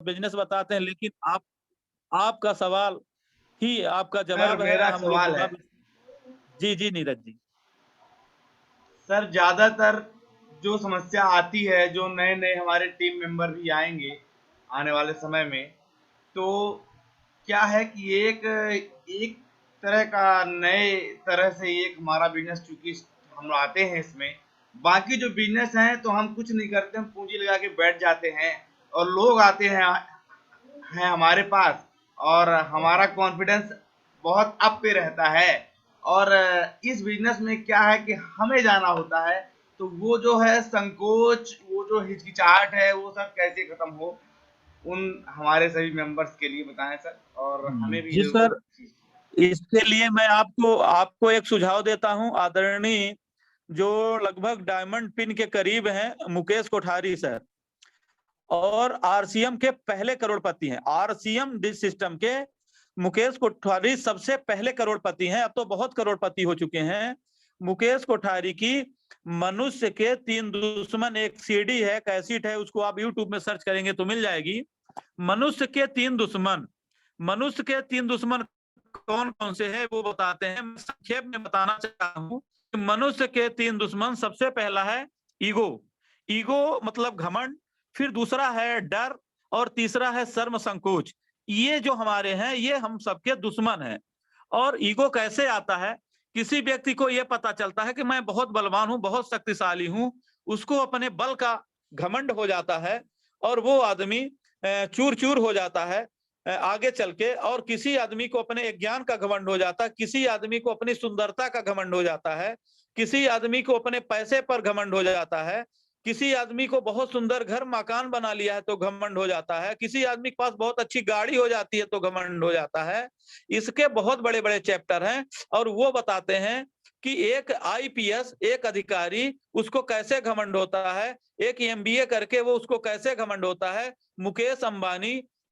Business बताते हैं, लेकिन आपका सवाल ही आपका सर जवाब है, मेरा हम लोग सवाल है, जवाब। जी जी नीरज जी। सर ज्यादातर जो समस्या आती है, जो नए नए हमारे टीम मेंबर भी आएंगे आने वाले समय में, तो क्या है कि एक एक तरह का नए तरह से एक हमारा बिजनेस, चूंकि हम आते हैं इसमें, बाकी जो बिजनेस हैं तो हम कुछ नहीं करते, हम पूंजी लगा के बैठ जाते हैं, और लोग आते हैं हमारे पास, और हमारा कॉन्फिडेंस बहुत अप पे रहता है। और इस बिजनेस में क्या है कि हमें जाना होता है, तो वो जो है संकोच, वो जो हिचकिचाहट है, वो सब कैसे खत्म हो, उन हमारे सभी मेंबर्स के लिए बताएं सर, और हमें भी जी वो सर, इसके लिए मैं आपको आपको एक सुझाव देता हूं। आदरणीय जो लगभग डायमंड पिन के करीब हैं, मुकेश कोठारी सर, और आरसीएम के पहले करोड़पति हैं। आरसीएम डिस सिस्टम के मुकेश कोठारी सबसे पहले करोड़पति हैं, अब तो बहुत करोड़पति हो चुके हैं। मुकेश कोठारी की मनुष्य के तीन दुश्मन एक सीडी है, कैसेट है, उसको आप यूट्यूब में सर्च करेंगे तो मिल जाएगी। मनुष्य के तीन दुश्मन, मनुष्य के तीन दुश्मन कौन कौन से हैं वो बताते हैं। मैं संक्षेप में बताना चाहता हूँ कि मनुष्य के तीन दुश्मन, सबसे पहला है ईगो। ईगो मतलब घमंड, फिर दूसरा है डर, और तीसरा है शर्म संकोच। ये जो हमारे हैं ये हम सबके दुश्मन हैं। और ईगो कैसे आता है? किसी व्यक्ति को यह पता चलता है कि मैं बहुत बलवान हूं, बहुत शक्तिशाली हूं, उसको अपने बल का घमंड हो जाता है, और वो आदमी चूर चूर हो जाता है आगे चल के। और किसी आदमी को अपने ज्ञान का घमंड हो जाता है, किसी आदमी को अपनी सुंदरता का घमंड हो जाता है, किसी आदमी को अपने पैसे पर घमंड हो जाता है, किसी आदमी को बहुत सुंदर घर मकान बना लिया है तो घमंड हो जाता है, किसी आदमी के पास बहुत अच्छी गाड़ी हो जाती है तो घमंड हो जाता है। इसके बहुत बड़े बड़े चैप्टर हैं, और वो बताते हैं कि एक आईपीएस, एक अधिकारी, उसको कैसे घमंड होता है, एक एमबीए करके वो उसको कैसे घमंड होता है।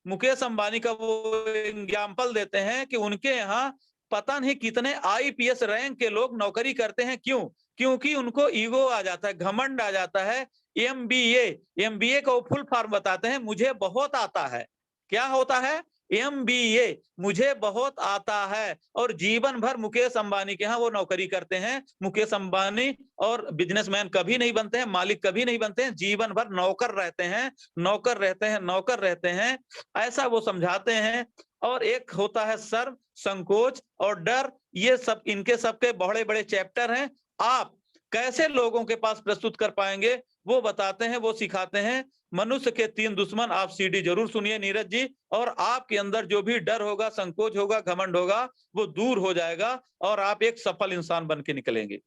मुकेश अंबानी का वो एग्जाम्पल देते हैं कि उनके यहाँ पता नहीं कितने आईपीएस रैंक के लोग नौकरी करते हैं। क्यों? क्योंकि उनको ईगो आ जाता है, घमंड आ जाता है। एमबीए, एमबीए का वो फुल फॉर्म बताते हैं, मुझे बहुत आता है। क्या होता है? एमबीए, मुझे बहुत आता है। और जीवन भर मुकेश अंबानी के यहाँ वो नौकरी करते हैं। मुकेश अंबानी और बिजनेसमैन कभी नहीं बनते हैं, मालिक कभी नहीं बनते हैं, जीवन भर नौकर रहते हैं, नौकर रहते हैं, नौकर रहते हैं, ऐसा वो समझाते हैं। और एक होता है शर्म, संकोच और डर, ये सब इनके सबके बड़े बड़े चैप्टर हैं। आप कैसे लोगों के पास प्रस्तुत कर पाएंगे वो बताते हैं, वो सिखाते हैं। मनुष्य के तीन दुश्मन, आप सीडी जरूर सुनिए नीरज जी, और आपके अंदर जो भी डर होगा, संकोच होगा, घमंड होगा, वो दूर हो जाएगा, और आप एक सफल इंसान बन के निकलेंगे।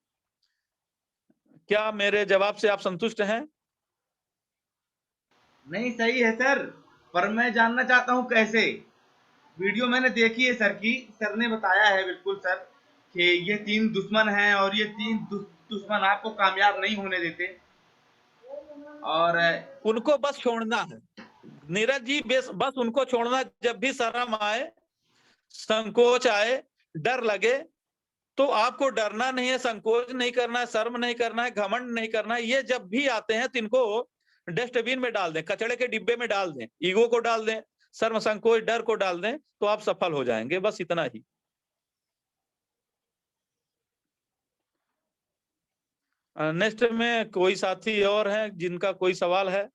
क्या मेरे जवाब से आप संतुष्ट हैं? नहीं सही है सर, पर मैं जानना चाहता हूँ कैसे। वीडियो मैंने देखी है सर की, सर ने बताया है बिल्कुल सर कि ये तीन दुश्मन हैं, और ये तीन दुश्मन आपको कामयाब नहीं होने देते। और उनको बस छोड़ना है नीरज जी, बस उनको छोड़ना। जब भी शर्म आए, संकोच आए, डर लगे, तो आपको डरना नहीं है, संकोच नहीं करना है, शर्म नहीं करना है, घमंड नहीं करना है। ये जब भी आते हैं तो इनको डस्टबिन में डाल दें, कचड़े के डिब्बे में डाल दें, ईगो को डाल दें, शर्म संकोच डर को डाल दें, तो आप सफल हो जाएंगे। बस इतना ही। नेक्स्ट में कोई साथी और हैं जिनका कोई सवाल है?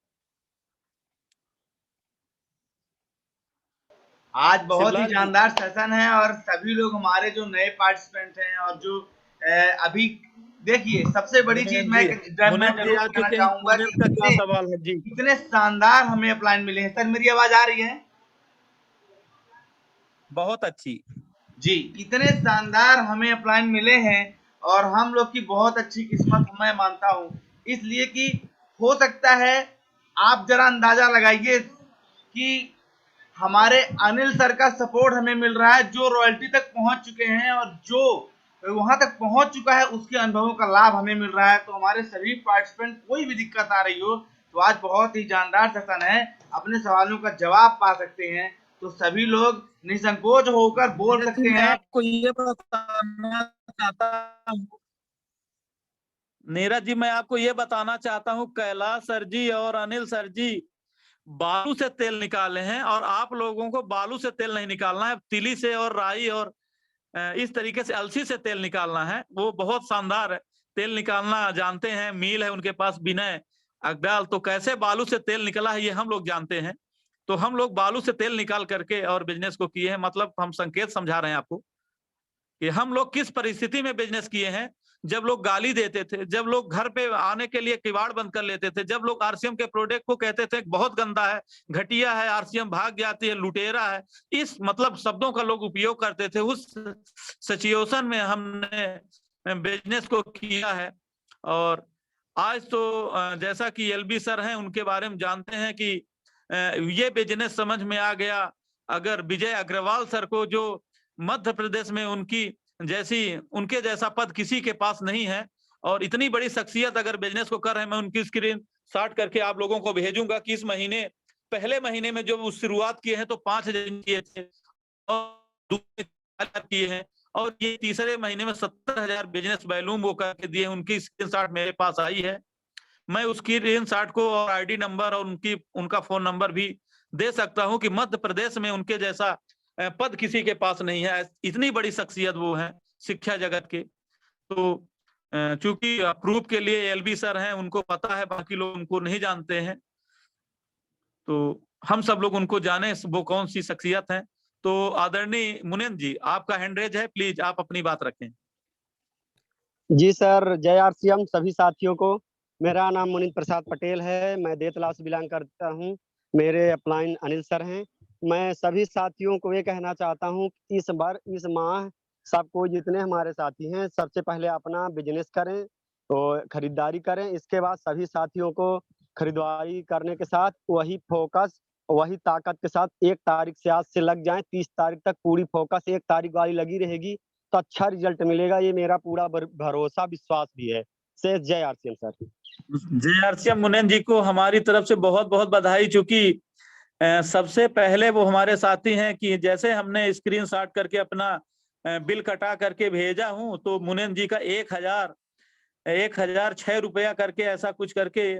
आज बहुत ही शिवलाल जी। शानदार सेशन है, और सभी लोग हमारे जो नए पार्टिसिपेंट हैं, और जो अभी देखिए, सबसे बड़ी चीज मुनीम जी, मैं मुनीम जी जरूर आ कहना चुके हैं। चाहूंगा मुनीम कि का क्या इतने सवाल है जी? इतने शानदार हमें अपलाइन मिले हैं। सर मेरी आवाज आ रही है? बहुत अच्छी। जी, इतने शानदार हमें अपलाइन मिले हैं, और हम लोग की बहुत अच्छी किस्मत मैं मानता हूँ, इसलिए कि हो सकता है, आप जरा अंदाजा लगाइए कि हमारे अनिल सर का सपोर्ट हमें मिल रहा है, जो रॉयल्टी तक पहुंच चुके हैं, और जो वहां तक पहुंच चुका है उसके अनुभवों का लाभ हमें मिल रहा है। तो हमारे सभी पार्टिसिपेंट, कोई भी दिक्कत आ रही हो तो आज बहुत ही जानदार सेशन है, अपने सवालों का जवाब पा सकते हैं, तो सभी लोग निसंकोच होकर बोल नीरज जी, सकते मैं हैं। आपको ये बताना चाहता हूँ, नीरज जी मैं आपको ये बताना चाहता हूँ, कैलाश सर जी और अनिल सर जी बालू से तेल निकाले हैं, और आप लोगों को बालू से तेल नहीं निकालना है, तिली से और राई और इस तरीके से अलसी से तेल निकालना है। वो बहुत शानदार है, तेल निकालना जानते हैं, मिल है उनके पास विनय अग्रवाल। तो कैसे बालू से तेल निकला है ये हम लोग जानते हैं। तो हम लोग बालू से तेल निकाल करके और बिजनेस को किए हैं। मतलब हम संकेत समझा रहे हैं आपको कि हम लोग किस परिस्थिति में बिजनेस किए हैं। जब लोग गाली देते थे, जब लोग घर पे आने के लिए किवाड़ बंद कर लेते थे, जब लोग आरसीएम के प्रोडक्ट को कहते थे बहुत गंदा है, घटिया है, आरसीएम भाग जाती है, लुटेरा है, इस मतलब शब्दों का लोग उपयोग करते थे, उस सिचुएशन में हमने बिजनेस को किया है। और आज तो जैसा कि एलबी सर हैं, उनके बारे में जानते हैं कि ये बिजनेस समझ में आ गया। अगर विजय अग्रवाल सर को, जो मध्य प्रदेश में उनके जैसा पद किसी के पास नहीं है, और इतनी बड़ी शख्सियत अगर बिजनेस को कर रहे हैं, मैं उनकी स्क्रीन शॉट करके आप लोगों को भेजूंगा कि इस महीने, पहले महीने में जो शुरुआत किए हैं तो 5,000 किए थे, और दूसरे 4,000 किए हैं, और ये तीसरे महीने में 70,000 बिजनेस वैल्यूम वो करके दिए। उनकी स्क्रीन शॉट मेरे पास आई है, मैं उसकी स्क्रीन शॉट को और आईडी नंबर और उनका फोन नंबर भी दे सकता हूं कि मध्य प्रदेश में उनके जैसा पद किसी के पास नहीं है। इतनी बड़ी शख्सियत वो है शिक्षा जगत के। तो चूंकि प्रूफ के लिए एलबी सर हैं, उनको पता है, बाकी लोग उनको नहीं जानते हैं, तो हम सब लोग उनको जाने वो कौन सी शख्सियत है। तो आदरणीय मुनेंद्र जी, आपका हैंड रेज है, प्लीज आप अपनी बात रखें। जी सर, जय आरसीएम सभी साथियों को। मेरा नाम मुनींद्र प्रसाद पटेल है, मैं देतला से बिलोंग करता हूँ। मेरे अपलाइन अनिल सर हैं। मैं सभी साथियों को ये कहना चाहता हूँ कि इस माह सबको, जितने हमारे साथी हैं, सबसे पहले अपना बिजनेस करें और खरीदारी करें। इसके बाद सभी साथियों को खरीदारी करने के साथ वही फोकस, वही ताकत के साथ 1 तारीख से आज से लग जाएं। 30 तारीख तक पूरी फोकस 1 तारीख वाली लगी रहेगी तो अच्छा रिजल्ट मिलेगा, ये मेरा पूरा भरोसा विश्वास भी है। से जय आरसीएम सर। जय आरसीएम। मुनेंद्र जी को हमारी तरफ से बहुत बहुत बधाई, चूंकि सबसे पहले वो हमारे साथी हैं कि जैसे हमने स्क्रीन शॉट करके अपना बिल कटा करके भेजा हूं, तो मुनेंद्र जी का 1,006 रुपया करके ऐसा कुछ करके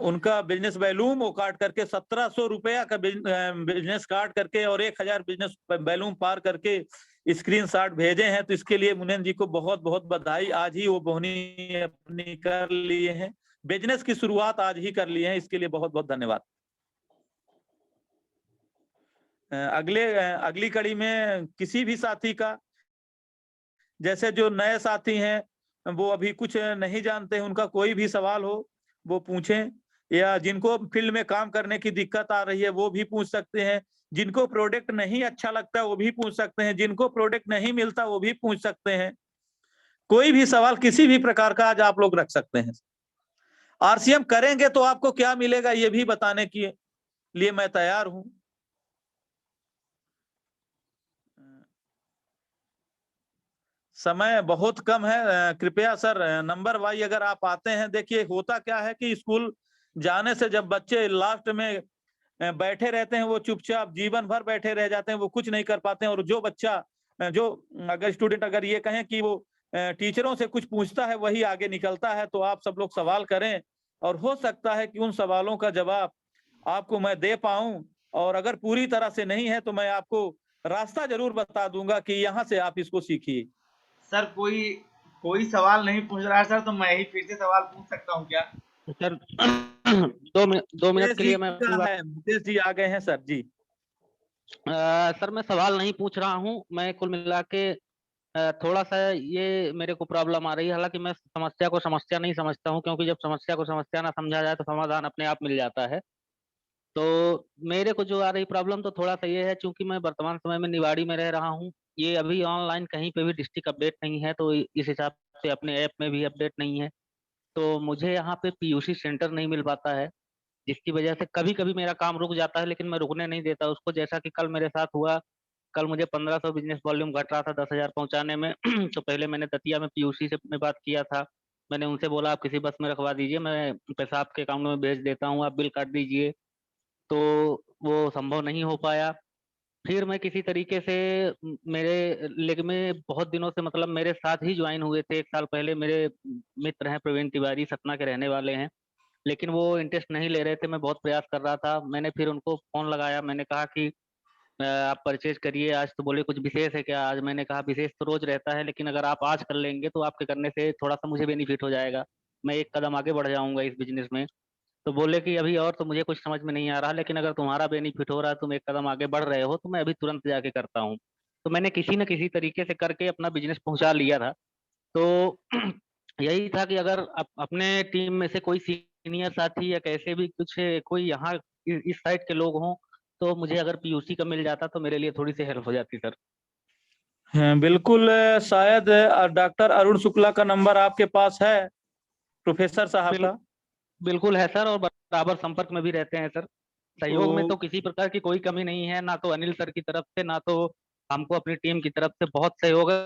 उनका बिजनेस वैल्यूम वो काट करके 1,700 रुपया का बिजनेस काट करके और 1,000 बिजनेस वैल्यूम पार करके स्क्रीन शॉट भेजे हैं। तो इसके लिए मुनेंद्र जी को बहुत बहुत बधाई। आज ही वो बोहनी अपनी कर लिए हैं, बिजनेस की शुरुआत आज ही कर लिए हैं, इसके लिए बहुत बहुत धन्यवाद। अगली कड़ी में किसी भी साथी का, जैसे जो नए साथी हैं वो अभी कुछ नहीं जानते हैं, उनका कोई भी सवाल हो वो पूछें, या जिनको फील्ड में काम करने की दिक्कत आ रही है वो भी पूछ सकते हैं, जिनको प्रोडक्ट नहीं अच्छा लगता वो भी पूछ सकते हैं, जिनको प्रोडक्ट नहीं मिलता वो भी पूछ सकते हैं। कोई भी सवाल किसी भी प्रकार का आज आप लोग रख सकते हैं। आरसीएम करेंगे तो आपको क्या मिलेगा ये भी बताने के लिए मैं तैयार हूं। समय बहुत कम है, कृपया सर नंबर वाइज अगर आप आते हैं। देखिए होता क्या है कि स्कूल जाने से जब बच्चे लास्ट में बैठे रहते हैं, वो चुपचाप जीवन भर बैठे रह जाते हैं, वो कुछ नहीं कर पाते हैं। और जो बच्चा जो अगर स्टूडेंट अगर ये कहें कि वो टीचरों से कुछ पूछता है वही आगे निकलता है, तो आप सब लोग सवाल करें, और हो सकता है कि उन सवालों का जवाब आपको मैं दे पाऊं। और अगर पूरी तरह से नहीं है तो मैं आपको रास्ता जरूर बता दूंगा कि यहाँ से आप इसको सीखिए। सर कोई सवाल नहीं पूछ रहा है सर, तो मैं ही फिर से सवाल पूछ सकता हूँ क्या? सर 2 मिनट के लिए मैं अपनी बात। मुकेश जी आ गए हैं सर जी। सर मैं सवाल नहीं पूछ रहा हूँ, मैं कुल मिला के थोड़ा सा ये मेरे को प्रॉब्लम आ रही है। हालांकि मैं समस्या को समस्या नहीं समझता हूँ, क्योंकि जब समस्या को समस्या ना समझा जाए तो समाधान अपने आप मिल जाता है। तो मेरे को जो आ रही प्रॉब्लम तो थोड़ा सा ये है, चूंकि मैं वर्तमान समय में निवाड़ी में रह रहा हूँ, ये अभी ऑनलाइन कहीं पे भी डिस्ट्रिक्ट अपडेट नहीं है, तो इस हिसाब से अपने ऐप में भी अपडेट नहीं है। तो मुझे यहाँ पे पीयूसी सेंटर नहीं मिल पाता है, जिसकी वजह से कभी कभी मेरा काम रुक जाता है, लेकिन मैं रुकने नहीं देता उसको। जैसा कि कल मेरे साथ हुआ, कल मुझे 1500 बिजनेस वॉल्यूम घट रहा था 10,000 पहुंचाने में। तो पहले मैंने दतिया में पीयूसी से में बात किया था। मैंने उनसे बोला आप किसी बस में रखवा दीजिए, मैं पैसा आपके अकाउंट में भेज देता हूँ, आप बिल काट दीजिए। तो वो संभव नहीं हो पाया। फिर मैं किसी तरीके से मेरे लेग में बहुत दिनों से, मतलब मेरे साथ ही ज्वाइन हुए थे 1 साल पहले, मेरे मित्र हैं प्रवीण तिवारी, सतना के रहने वाले हैं। लेकिन वो इंटरेस्ट नहीं ले रहे थे। मैं बहुत प्रयास कर रहा था, मैंने फिर उनको फोन लगाया, मैंने कहा कि आप परचेज करिए आज। तो बोले कुछ विशेष है क्या आज? मैंने कहा विशेष तो रोज रहता है, लेकिन अगर आप आज कर लेंगे तो आपके करने से थोड़ा सा मुझे बेनिफिट हो जाएगा, मैं एक कदम आगे बढ़ जाऊंगा इस बिजनेस में। तो बोले कि अभी और तो मुझे कुछ समझ में नहीं आ रहा, लेकिन अगर तुम्हारा बेनिफिट हो रहा है, तुम एक कदम आगे बढ़ रहे हो, तो मैं अभी तुरंत जाके करता हूँ। तो मैंने किसी न किसी तरीके से करके अपना बिजनेस पहुंचा लिया था। तो यही था कि अगर अपने टीम में से कोई सीनियर साथी या कैसे भी कुछ कोई यहाँ इस साइड के लोग हों, तो मुझे अगर पीयूसी का मिल जाता तो मेरे लिए थोड़ी सी हेल्प हो जाती सर। हाँ, बिल्कुल। शायद डॉक्टर अरुण शुक्ला का नंबर आपके पास है, प्रोफेसर साहब बिल, का। बिल्कुल है सर, और बराबर संपर्क में भी रहते हैं सर। सहयोग में तो तो किसी प्रकार की कोई कमी नहीं है, ना तो अनिल सर की तरफ से, ना तो हमको अपनी टीम की तरफ से बहुत सहयोग है।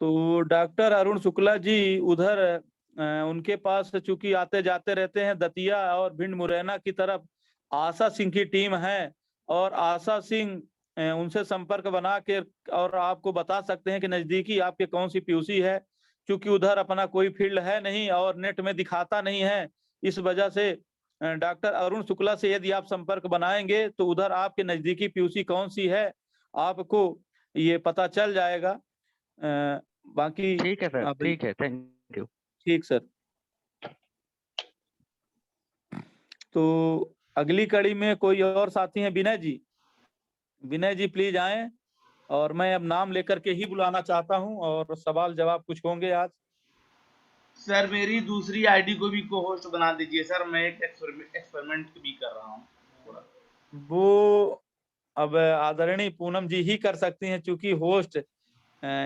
तो डॉक्टर अरुण शुक्ला जी उधर उनके पास चूंकि आते जाते रहते हैं, दतिया और भिंड मुरैना की तरफ आशा सिंह की टीम है, और आशा सिंह उनसे संपर्क बना के और आपको बता सकते हैं कि नजदीकी आपके कौन सी पीयूसी है। क्योंकि उधर अपना कोई फील्ड है नहीं और नेट में दिखाता नहीं है, इस वजह से डॉक्टर अरुण शुक्ला से यदि आप संपर्क बनाएंगे तो उधर आपके नजदीकी पीयूसी कौन सी है आपको ये पता चल जाएगा। बाकी ठीक है सर, आप। ठीक है, थैंक यू। ठीक सर। तो अगली कड़ी में कोई और साथी हैं? विनय जी, विनय जी प्लीज आएं। और मैं अब नाम लेकर के ही बुलाना चाहता हूं, और सवाल जवाब कुछ होंगे आज। सर मेरी दूसरी आईडी को भी को होस्ट बना दीजिए सर, मैं एक एक्सपेरिमेंट भी कर रहा हूँ थोड़ा। वो अब आदरणीय पूनम जी ही कर सकती हैं, चूंकि होस्ट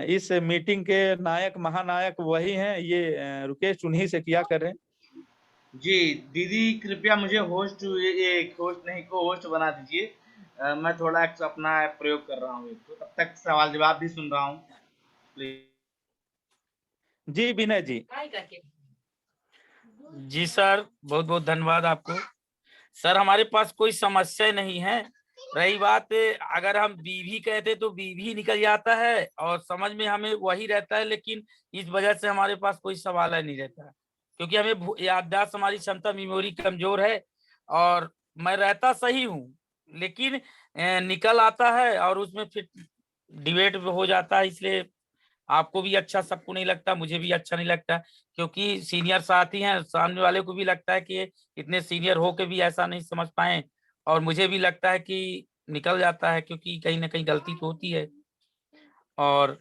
इस मीटिंग के नायक महानायक वही हैं, ये रुकेश उन्हीं से किया करें। जी दीदी कृपया मुझे होस्ट, ये होस्ट नहीं को होस्ट बना दीजिए। मैं थोड़ा अपना प्रयोग कर रहा हूँ, तो तब तक सवाल जवाब भी सुन रहा हूँ please. Ji Vinay ji. Ji sir, बहुत बहुत धन्यवाद आपको। सर हमारे पास कोई समस्या नहीं है। रही बात, अगर हम बीवी कहते तो बीवी निकल जाता है और समझ में हमें वही रहता है, लेकिन इस वजह से हमारे पास कोई सवाल नहीं रहता है, क्योंकि हमें याददाश्त, हमारी क्षमता, मेमोरी कमजोर है। और मैं रहता सही हूँ, लेकिन निकल आता है और उसमें फिर डिबेट हो जाता है। इसलिए आपको भी अच्छा सबको नहीं लगता, मुझे भी अच्छा नहीं लगता, क्योंकि सीनियर साथी हैं, सामने वाले को भी लगता है कि इतने सीनियर हो के भी ऐसा नहीं समझ पाए, और मुझे भी लगता है कि निकल जाता है, क्योंकि कहीं ना कहीं गलती तो होती है। और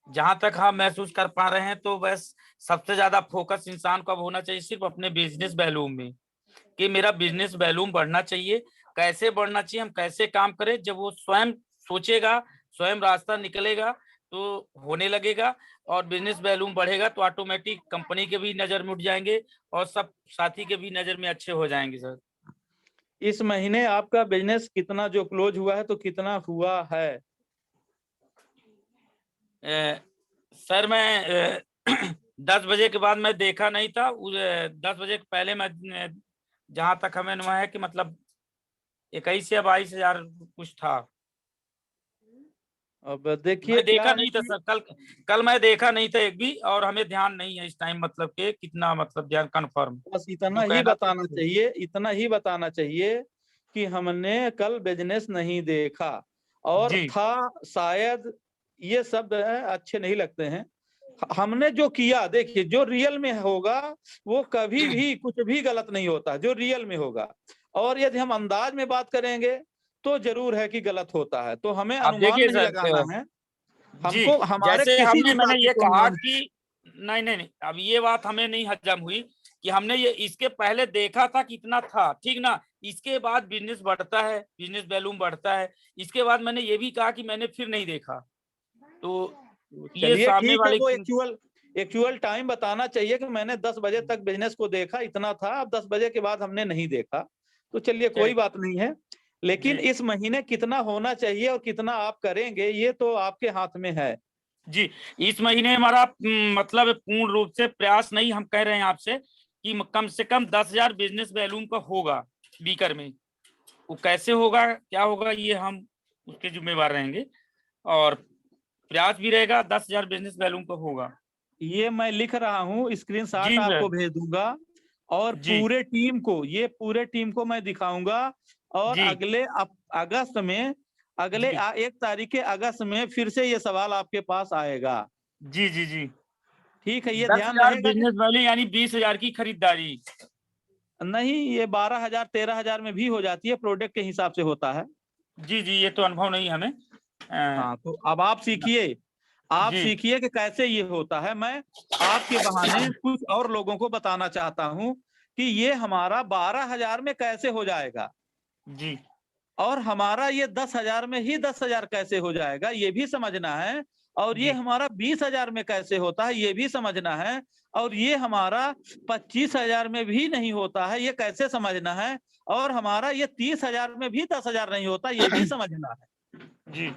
जहां तक हम महसूस कर पा रहे हैं, तो बस सबसे ज्यादा फोकस इंसान को अब होना चाहिए सिर्फ अपने बिजनेस वैल्यूम में, कि मेरा बिजनेस वैल्यूम बढ़ना चाहिए। कैसे बढ़ना चाहिए, हम कैसे काम करें, जब वो स्वयं सोचेगा, स्वयं रास्ता निकलेगा, तो होने लगेगा। और बिजनेस वैल्यूम बढ़ेगा तो ऑटोमेटिक कंपनी के भी नजर में उठ जाएंगे और सब साथी के भी नजर में अच्छे हो जाएंगे सर। इस महीने आपका बिजनेस कितना जो क्लोज हुआ है, तो कितना हुआ है? सर मैं 10 बजे के बाद मैं देखा नहीं था, 10 बजे के पहले मैं जहां तक हमें हुआ है कि मतलब 21 या 22 हजार कुछ था। अब देखिए मैं क्या देखा है नहीं था कि सर, कल मैं देखा नहीं था एक भी, और हमें ध्यान नहीं है इस टाइम, मतलब के कितना, मतलब ध्यान कन्फर्म बस इतना जो ही कहना था। बताना चाहिए, इतना ही बताना चाहिए कि हमने कल बिजनेस नहीं देखा, और जी था शायद ये शब्द है अच्छे नहीं लगते हैं। हमने जो किया, देखिए जो रियल में होगा वो कभी भी कुछ भी गलत नहीं होता, जो रियल में होगा। और यदि हम अंदाज में बात करेंगे तो जरूर है कि गलत होता है, तो हमें अब अनुमान देखिए नहीं सर, लगाना है। जी हमको हमारे जैसे किसी हमने, भी मैंने साथी ये को कहा अनुमान। कि नहीं नहीं नहीं, अब ये बात हमें नहीं हजम हुई कि हमने ये इसके पहले देखा था कितना था, ठीक ना। इसके बाद बिजनेस बढ़ता है, बिजनेस वैल्यूम बढ़ता है। इसके बाद मैंने ये भी कहा कि मैंने फिर नहीं देखा, तो ये चलिए सामने ठीक है, वाले वो एक्चुअल एक्चुअल टाइम बताना चाहिए कि मैंने 10 बजे तक बिजनेस को देखा, इतना था। अब 10 बजे के बाद हमने नहीं देखा, तो चलिए कोई बात नहीं है। लेकिन जी इस महीने कितना होना चाहिए और कितना आप करेंगे, ये तो आपके हाथ में है। जी, इस महीने हमारा मतलब पूर्ण रूप से प्रयास नहीं, हम कह रहे हैं आपसे कि कम से कम 10,000 बिजनेस वैल्यूम का होगा बीकर में। वो कैसे होगा, क्या होगा, ये हम उसके जिम्मेवार रहेंगे, और प्रयास भी रहेगा, 10,000 बिजनेस वैल्यूम का होगा। ये मैं लिख रहा हूँ, स्क्रीनशॉट जी आपको सर। भेज दूंगा और जी पूरे टीम को मैं दिखाऊंगा। और जी अगले अगस्त में, जी 1 तारीख अगस्त में फिर से ये सवाल आपके पास आएगा। जी जी जी। ठीक है, ये दस ध्यान हजार रहेगा कि बिजनेस वैल्यू यानी 20,000 की खरीदारी। नहीं, ये 12,000 13,000 में भी हो जाती है, प्रोडक्ट के हिसाब से होता है। जी जी, ये तो अनुभव नहीं हमें। हाँ, तो अब आप जी सीखिए कि कैसे ये होता है। मैं आपके बहाने कुछ और लोगों को बताना चाहता हूँ कि ये हमारा 12,000 में कैसे हो जाएगा, जी और हमारा ये 10,000 में ही 10,000 कैसे हो जाएगा, ये भी समझना है। और ये जी हमारा 20,000 में कैसे होता है, ये भी समझना है। और ये हमारा 25,000 में भी नहीं होता है, ये कैसे समझना है। और हमारा ये 30,000 में भी 10,000 नहीं होता, ये भी समझना है। जी।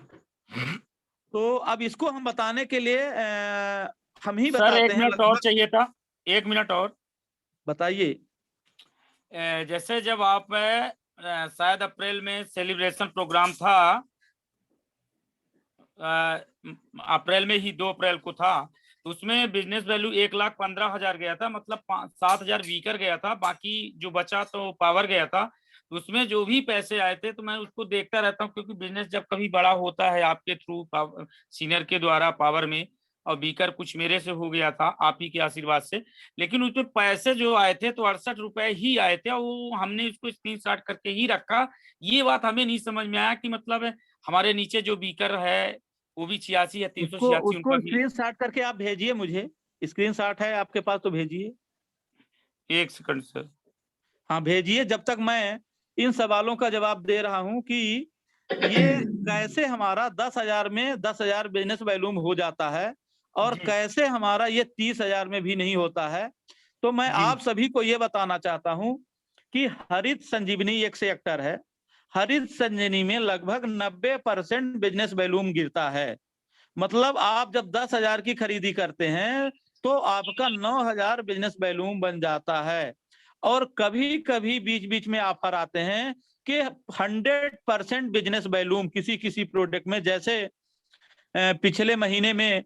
तो अब इसको हम बताने के लिए हम ही सर बताते 1 हैं मिनट और लगभग। चाहिए था, 1 मिनट और। बताइए। जैसे जब आप शायद अप्रैल में सेलिब्रेशन प्रोग्राम था, अप्रैल में ही 2 अप्रैल को था, तो उसमें बिजनेस वैल्यू 1,15,000 गया था, मतलब 7,000 वीकर गया था, बाकी जो बचा तो पावर गया था। तो उसमें जो भी पैसे आए थे तो मैं उसको देखता रहता हूँ, क्योंकि बिजनेस जब कभी बड़ा होता है आपके थ्रू, सीनियर के द्वारा पावर में, और बीकर कुछ मेरे से हो गया था आप ही के आशीर्वाद से। लेकिन उसमें पैसे जो आए थे तो 68 रुपए ही आए थे, और वो हमने उसको स्क्रीनशॉट करके ही रखा। ये बात हमें नहीं समझ में आया कि मतलब हमारे नीचे जो बीकर है वो भी 86 या उसको 386, उनका उसको भी। स्क्रीनशॉट करके आप भेजिए मुझे। स्क्रीनशॉट है आपके पास तो भेजिए। 1 सेकंड सर। हाँ, भेजिए, जब तक मैं इन सवालों का जवाब दे रहा हूँ कि ये कैसे हमारा 10,000 में 10,000 बिजनेस वैल्यूम हो जाता है, और जी कैसे हमारा ये 30,000 में भी नहीं होता है। तो मैं जी आप सभी को ये बताना चाहता हूँ कि हरित संजीवनी एक सेक्टर है। हरित संजीवनी में लगभग 90% बिजनेस वैल्यूम गिरता है। मतलब आप जब 10,000 की खरीदी करते हैं तो आपका 9,000 बिजनेस वैल्यूम बन जाता है। और कभी कभी बीच बीच में ऑफर आते हैं कि 100% बिजनेस वैल्यूम किसी किसी प्रोडक्ट में, जैसे पिछले महीने में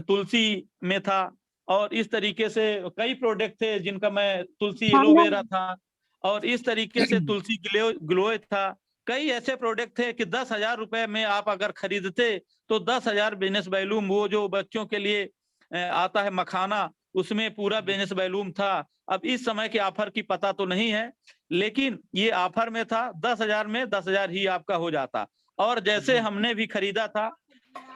तुलसी में था। और इस तरीके से कई प्रोडक्ट थे जिनका मैं, तुलसी एलोवेरा था, और इस तरीके से तुलसी ग्लो था। कई ऐसे प्रोडक्ट थे कि 10,000 रुपए में आप अगर खरीदते तो 10,000 बिजनेस वैल्यूम, वो जो बच्चों के लिए आता है मखाना, उसमें पूरा बिजनेस वैल्यूम था। अब इस समय के ऑफर की पता तो नहीं है, लेकिन ये ऑफर में था, 10,000 में 10,000 ही आपका हो जाता। और जैसे हमने भी खरीदा था,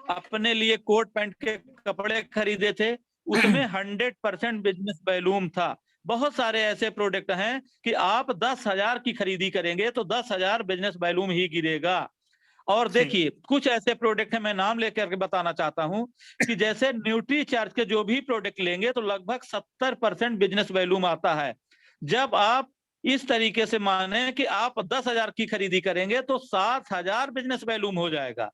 अपने लिए कोट पैंट के कपड़े खरीदे थे, उसमें 100% बिजनेस वैल्यूम था। बहुत सारे ऐसे प्रोडक्ट हैं कि आप 10,000 की खरीदी करेंगे तो 10,000 बिजनेस वैल्यूम ही गिरेगा। और ठीक। देखिए, कुछ ऐसे प्रोडक्ट हैं, मैं नाम लेकर के बताना चाहता हूं कि जैसे न्यूट्री चार्ज के जो भी प्रोडक्ट लेंगे तो लगभग 70% बिजनेस वैल्यूम आता है। जब आप इस तरीके से माने कि आप 10,000 की खरीदी करेंगे तो 7,000 बिजनेस वैल्यूम हो जाएगा।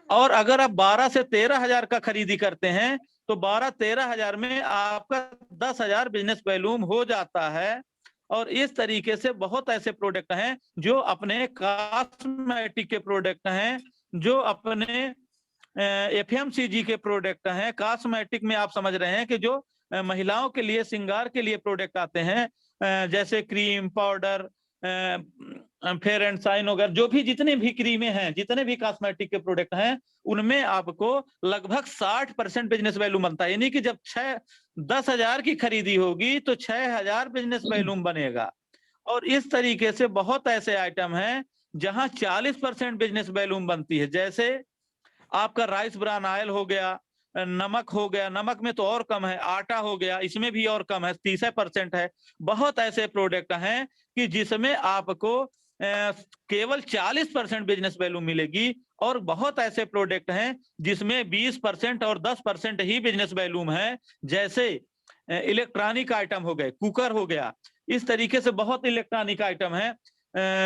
और अगर आप 12 से 13,000 का खरीदी करते हैं तो 12-13,000 में आपका 10,000 बिजनेस वैल्यूम हो जाता है। और इस तरीके से बहुत ऐसे प्रोडक्ट हैं जो अपने कॉस्मेटिक के प्रोडक्ट हैं, जो अपने एफएमसीजी के प्रोडक्ट हैं। कॉस्मेटिक में आप समझ रहे हैं कि जो महिलाओं के लिए श्रृंगार के लिए प्रोडक्ट आते हैं, जैसे cream, powder, fair and shine वगैरह, जो भी जितने भी क्रीमें हैं, जितने भी कॉस्मेटिक के प्रोडक्ट हैं, उनमें आपको लगभग 60% बिजनेस वैल्यू बनता है। यानी कि जब 10,000 की खरीदी होगी तो 6,000 बिजनेस वैल्यूम बनेगा। और इस तरीके से बहुत ऐसे आइटम हैं जहां 40% बिजनेस वैल्यूम बनती है। जैसे आपका राइस ब्रान ऑयल हो गया, नमक हो गया, नमक में तो और कम है, आटा हो गया, इसमें भी और कम है, 30% है। बहुत ऐसे प्रोडक्ट हैं कि जिसमें आपको केवल 40% बिजनेस वैल्यू मिलेगी। और बहुत ऐसे प्रोडक्ट हैं जिसमें 20% और 10% ही बिजनेस वैल्यूम है। जैसे इलेक्ट्रॉनिक आइटम हो गए, कुकर हो गया, इस तरीके से बहुत इलेक्ट्रॉनिक आइटम है।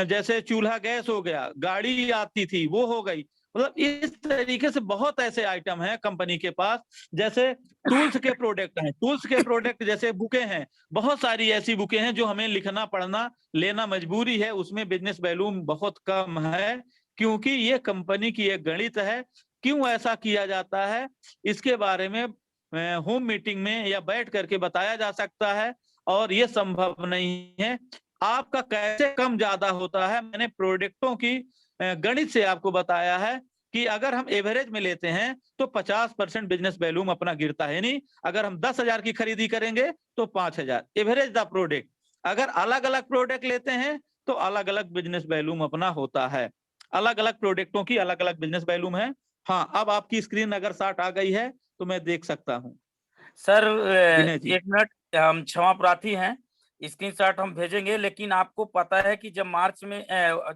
जैसे चूल्हा गैस हो गया, गाड़ी आती थी वो हो गई। मतलब इस तरीके से बहुत ऐसे आइटम हैं कंपनी के पास। जैसे टूल्स के प्रोडक्ट हैं, टूल्स के प्रोडक्ट जैसे बुके हैं, बहुत सारी ऐसी बुके हैं जो हमें लिखना पढ़ना लेना मजबूरी है, उसमें बिजनेस वैल्यूम बहुत कम है, क्योंकि ये कंपनी की एक गणित है। क्यों ऐसा किया जाता है, इसके बारे में होम मीटिंग में या बैठ करके बताया जा सकता है, और ये संभव नहीं है। आपका कैसे कम ज्यादा होता है, मैंने प्रोडक्टों की गणित से आपको बताया है कि अगर हम एवरेज में लेते हैं तो 50% बिजनेस वैल्यूम अपना गिरता है नहीं। अगर हम 10,000 की खरीदी करेंगे तो 5,000 एवरेज द प्रोडक्ट। अगर अलग अलग प्रोडक्ट लेते हैं तो अलग अलग बिजनेस वैल्यूम अपना होता है। अलग अलग प्रोडक्टों की अलग अलग बिजनेस वैल्यूम है। हाँ, अब आपकी स्क्रीन अगर शॉर्ट आ गई है तो मैं देख सकता हूँ। सर विनय जी, 1 मिनट, हम क्षमा प्रार्थी हैं, स्क्रीनशॉट हम भेजेंगे। लेकिन आपको पता है कि जब मार्च में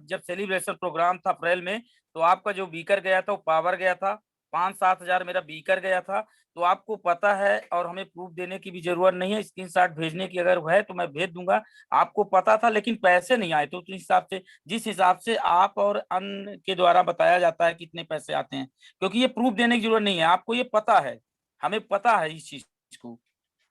जब सेलिब्रेशन प्रोग्राम था अप्रैल में, तो आपका जो बीकर गया था वो पावर गया था, 5-7 हजार मेरा बीकर गया था। तो आपको पता है, और हमें प्रूफ देने की भी जरूरत नहीं है, स्क्रीनशॉट भेजने की अगर है तो मैं भेज दूंगा। आपको पता था लेकिन पैसे नहीं आए, तो उस हिसाब से, जिस हिसाब से आप और अन्य के द्वारा बताया जाता है कितने पैसे आते हैं, क्योंकि ये प्रूफ देने की जरूरत नहीं है, आपको ये पता है, हमें पता है इस चीज को,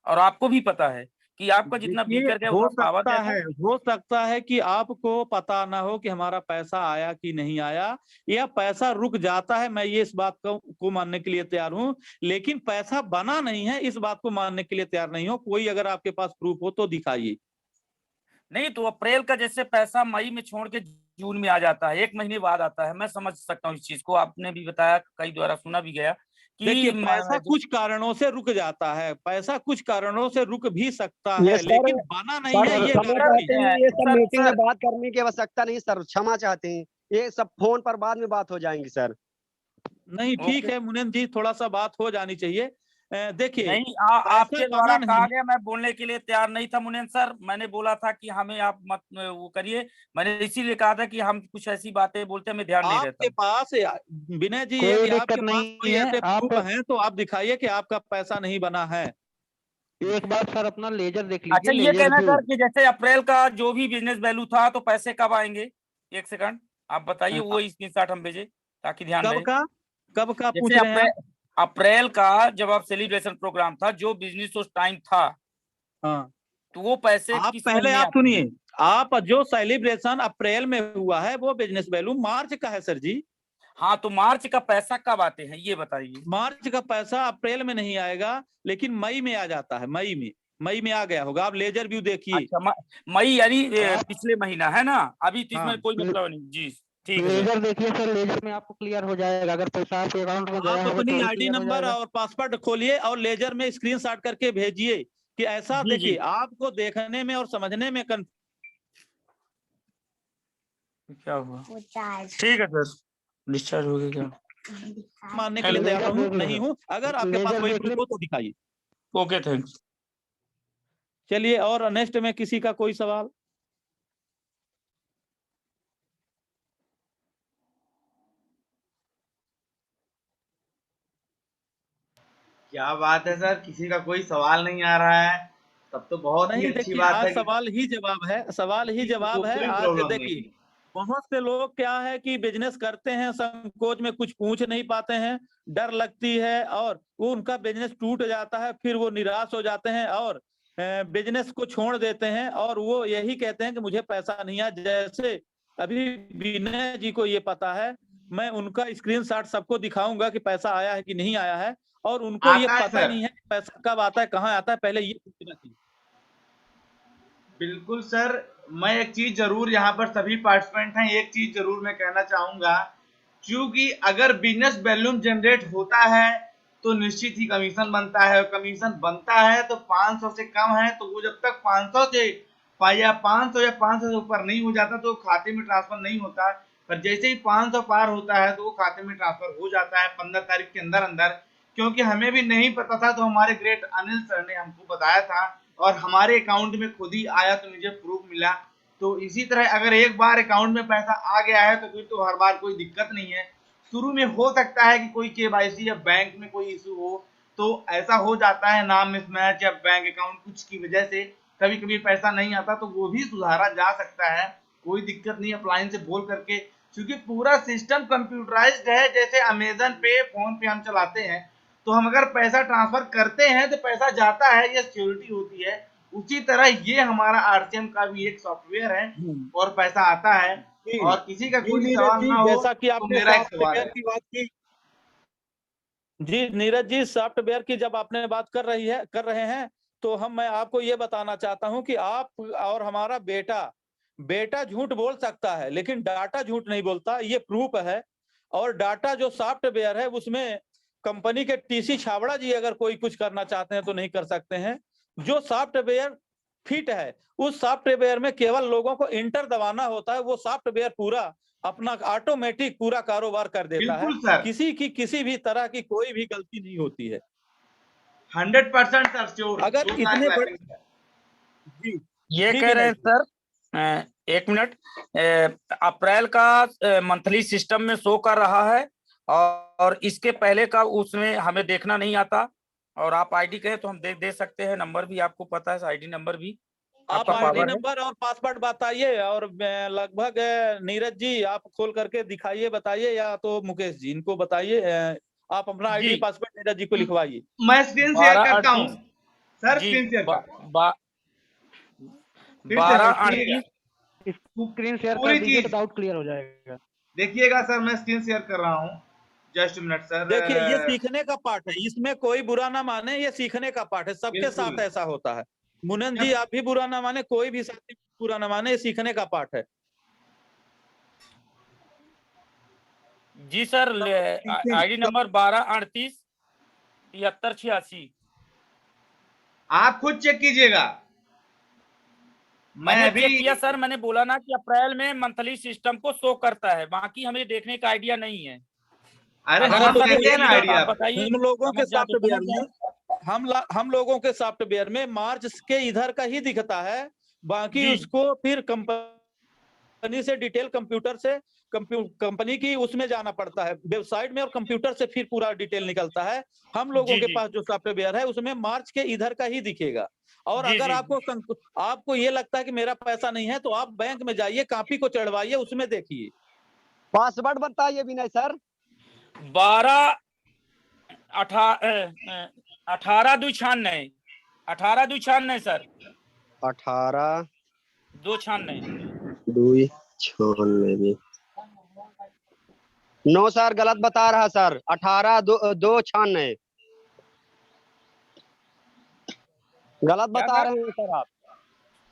और आपको भी पता है कि आपका जितना देखिए बीकर गया उतना पावर गया था। हो सकता है कि आपको पता ना हो कि हमारा पैसा आया कि नहीं आया, या पैसा रुक जाता है। मैं ये इस बात को मानने के लिए तैयार हूं, लेकिन पैसा बना नहीं है इस बात को मानने के लिए तैयार नहीं हो। कोई अगर आपके पास प्रूफ हो तो दिखाइए। नहीं तो अप्रैल का जैसे पैसा मई में छोड़ के जून में आ जाता है, 1 महीने बाद आता है, मैं समझ सकता हूँ इस चीज को, आपने भी बताया, कई द्वारा सुना भी गया देखिए, कि पैसा कुछ कारणों से रुक जाता है, पैसा कुछ कारणों से रुक भी सकता ये है, सर, लेकिन बना नहीं सर है ये क्षमा गारंटी चाहते है। हैं, ये सब सर मीटिंग में सर बात करने की आवश्यकता नहीं सर, क्षमा चाहते हैं, ये सब फोन पर बाद में बात हो जाएंगी सर। नहीं, ठीक ओके। है मुनीन जी, थोड़ा सा बात हो जानी चाहिए। देखिए, नहीं, पैसा आपके बना द्वारा नहीं कहा है। गया, मैं बोलने के लिए तैयार नहीं था मुनीन सर, मैंने बोला था कि हमें आप मत वो करिए, मैंने इसीलिए कहा था कि हम कुछ ऐसी बातें बोलते हैं, हमें ध्यान नहीं आपके रहता। पास विनय जी, कोई यदि दिक्कत आपके पास नहीं कोई है। ऐसे आप प्रूफ हैं तो आप दिखाइए कि आपका पैसा नहीं बना है। एक बार सर अपना लेजर देख अच्छा, लीजिए, ये लेजर कहना व्यू। सर कि जैसे अप्रैल का जो भी बिजनेस वैल्यू था, तो पैसे कब आएंगे? 1 सेकंड, आप बताइए, वो स्क्रीनशॉट हम भेजे ताकि ध्यान कब रहे। का कब का पूछ जैसे रहे हैं आप? अप्रैल का जब आप सेलिब्रेशन प्रोग्राम था, जो बिजनेस उस टाइम था, हाँ, तो वो पैसे आप किस पहले महीने आप आते हैं? सुनिए। आप जो सेलिब्रेशन अप्रैल में हुआ है वो बिजनेस वैल्यू मार्च का है सर जी। हाँ, तो मार्च का पैसा कब आते हैं ये बताइए। मार्च का पैसा अप्रैल में नहीं आएगा, लेकिन मई में आ जाता है। मई में आ गया होगा। आप लेजर व्यू देखिए। अच्छा, मई यानी आप पिछले महीना है ना, अभी तो इसमें हाँ, कोई मतलब नहीं जी। ठीक है सर। लेजर देखिए सर, लेजर में आपको क्लियर हो जाएगा। अगर पैसा आपके अकाउंट में गया आप होगा तो अपनी वही आईडी क्लियर हो नंबर जाएगा। और पासवर्ड खोलिए और लेजर में स्क्रीनशॉट करके भेजिए कि ऐसा जी जी। देखिए, आपको देखने में और समझने में क्या हुआ? ठीक है सर, डिस्चार्ज हो गया क्या? मानने के लिए हेलो। तैयार लेजर देख नहीं लो, हूं। अगर आपके पास लेजर कोई देख प्रूफ ले। हो तो दिखाइए। Okay, thanks. चलिए, और नेक्स्ट में किसी का कोई सवाल? क्या बात है सर, किसी का कोई सवाल नहीं आ रहा है, तब तो बहुत ही नहीं, अच्छी देखिए, बात आज है कि सवाल ही जवाब है, सवाल ही किसी को जवाब है कोई आज। प्रॉब्लम नहीं देखिए, है। बहुत से लोग क्या है कि बिजनेस करते हैं, संकोच में कुछ पूछ नहीं पाते हैं, डर लगती है, और वो उनका बिजनेस टूट जाता है, फिर वो निराश हो जाते हैं और बिजनेस को छोड़ देते हैं, और वो यही कहते हैं कि मुझे पैसा नहीं आया। जैसे अभी विनय जी को ये पता है, मैं उनका स्क्रीनशॉट सबको दिखाऊंगा कि पैसा आया है कि नहीं आया है, और उनको ये आता है पता ही सर, नहीं है कि पैसा कब आता है, कहाँ आता है, पहले ये पूछना चाहिए। बिल्कुल सर। मैं एक चीज जरूर, यहाँ पर सभी पार्टिसिपेंट हैं, एक चीज जरूर मैं कहना चाहूंगा, क्योंकि अगर बिजनेस वॉल्यूम जनरेट होता है तो निश्चित ही कमीशन बनता है, और कमीशन बनता है तो 500 से कम है तो वो जब तक 500 से या 500 से ऊपर नहीं हो जाता तो खाते में ट्रांसफर नहीं होता। पर जैसे ही 500 पार होता है तो वो खाते में ट्रांसफर हो जाता है 15 तारीख के अंदर अंदर। क्योंकि हमें भी नहीं पता था, तो हमारे ग्रेट अनिल सर ने हमको बताया था, और हमारे अकाउंट में खुद ही आया तो मुझे प्रूफ मिला। तो इसी तरह अगर एक बार अकाउंट में पैसा आ गया है तो फिर तो हर बार कोई दिक्कत नहीं है। शुरू में हो सकता है कि कोई केवाईसी या बैंक में कोई इशू हो, तो ऐसा हो जाता है, नाम मिसमैच या बैंक अकाउंट कुछ की वजह से कभी कभी पैसा नहीं आता, तो वो भी सुधारा जा सकता है। कोई दिक्कत नहीं, अपलाइन से बोल करके, क्योंकि पूरा सिस्टम कंप्यूटराइज्ड है। जैसे अमेजन पे, फोन पे हम चलाते हैं, तो हम अगर पैसा ट्रांसफर करते हैं तो पैसा जाता है, ये सिक्योरिटी होती है। उसी तरह ये हमारा आरसीएम का भी एक सॉफ्टवेयर है, और पैसा आता है। जी और किसी का जी कोई नीरज सवाल जी, ना हो जैसा कि तो आपने मेरा एक सवाल सॉफ्टवेयर है। की बात की, जी नीरज जी, सॉफ्टवेयर की जब आपने बात कर रहे हैं, तो मैं आपको ये बताना चाहता हूं कि आप और हमारा बेटा झूठ बोल सकता है, लेकिन डाटा झूठ नहीं बोलता, ये प्रूफ है। और डाटा जो सॉफ्टवेयर है उसमें कंपनी के टीसी छाबड़ा जी अगर कोई कुछ करना चाहते हैं तो नहीं कर सकते हैं। जो सॉफ्टवेयर फिट है, उस सॉफ्टवेयर में केवल लोगों को इंटर दबाना होता है, वो सॉफ्टवेयर पूरा अपना ऑटोमेटिक पूरा कारोबार कर देता है। बिल्कुल सर, किसी भी तरह की कोई भी गलती नहीं होती है। 100% सर, श्योर, अगर 2 इतने लाख बड़े सर। जी ये जी कह रहे विनय हैं जी, सर, एक मिनट, अप्रैल का मंथली सिस्टम में शो कर रहा है, और इसके पहले का उसमें हमें देखना नहीं आता। और आप आईडी कहें तो हम दे सकते हैं, नंबर भी आपको पता है, आईडी नंबर भी आप आपका आईडी पावर है। नंबर और पासवर्ड बताइए, और लगभग नीरज जी आप खोल करके दिखाइए, बताइए, या तो मुकेश जी इनको बताइए। आप अपना जी, आईडी पासवर्ड नीरज जी को लिखवाइए। मैं स्क्रीन शेयर करता हूँ 1238 सर, जी, स्क्रीन शेयर कर, फिर से बारह देखिएगा, अड़तीस स्क्रीन शेयर कर पूरी दीजिए तो चीज डाउट क्लियर हो जाएगा। देखिएगा सर। मैं स्क्रीन शेयर कर रहा हूँ, जस्ट मिनट सर। देखिए, ये सीखने का पार्ट है, इसमें कोई बुरा ना माने, ये सीखने का पार्ट है, सबके बिल्कुल, साथ ऐसा होता है। मुनन जी जब आप भी बुरा ना माने, कोई भी साथी बुरा ना माने, ये सीखने का पार्ट है। जी सर, आईडी नंबर 1238 7386। आप खुद चेक कीजिएगा, मैं मैंने अभी, चेक किया सर, मैंने बोला ना कि अप्रैल में मंथली सिस्टम को शो करता है, बाकी हमें देखने का आइडिया नहीं है। अरे अगर हाँ, हम तो ऐसा देते हैं नहीं ना है तो आइडिया आप आपको। बताइए, हम लोगों के समझ जाए तो सॉफ्टवेयर समझ में जाए। हम लोगों के सॉफ्टवेयर में मार्च के इधर का ही दिखता है, बाकी जी उसको फिर कंपनी से डिटेल कंप्यूटर से कंपनी की उसमें जाना पड़ता है वेबसाइट में, और कंप्यूटर से फिर पूरा डिटेल निकलता है। हम लोगों जी के जी पास जो सॉफ्टवेयर है उसमें मार्च के इधर का ही दिखेगा। और जी अगर जी आपको ये लगता है कि मेरा पैसा नहीं है, तो आप बैंक में जाइए, कॉपी को चढ़वाइए, उसमें देखिए। पासवर्ड बताइए विनय सर। 18 296 सर, 18 296। 296। नो सर, गलत बता रहा सर, 18 296 गलत क्या बता सर, रहे हैं सर आप।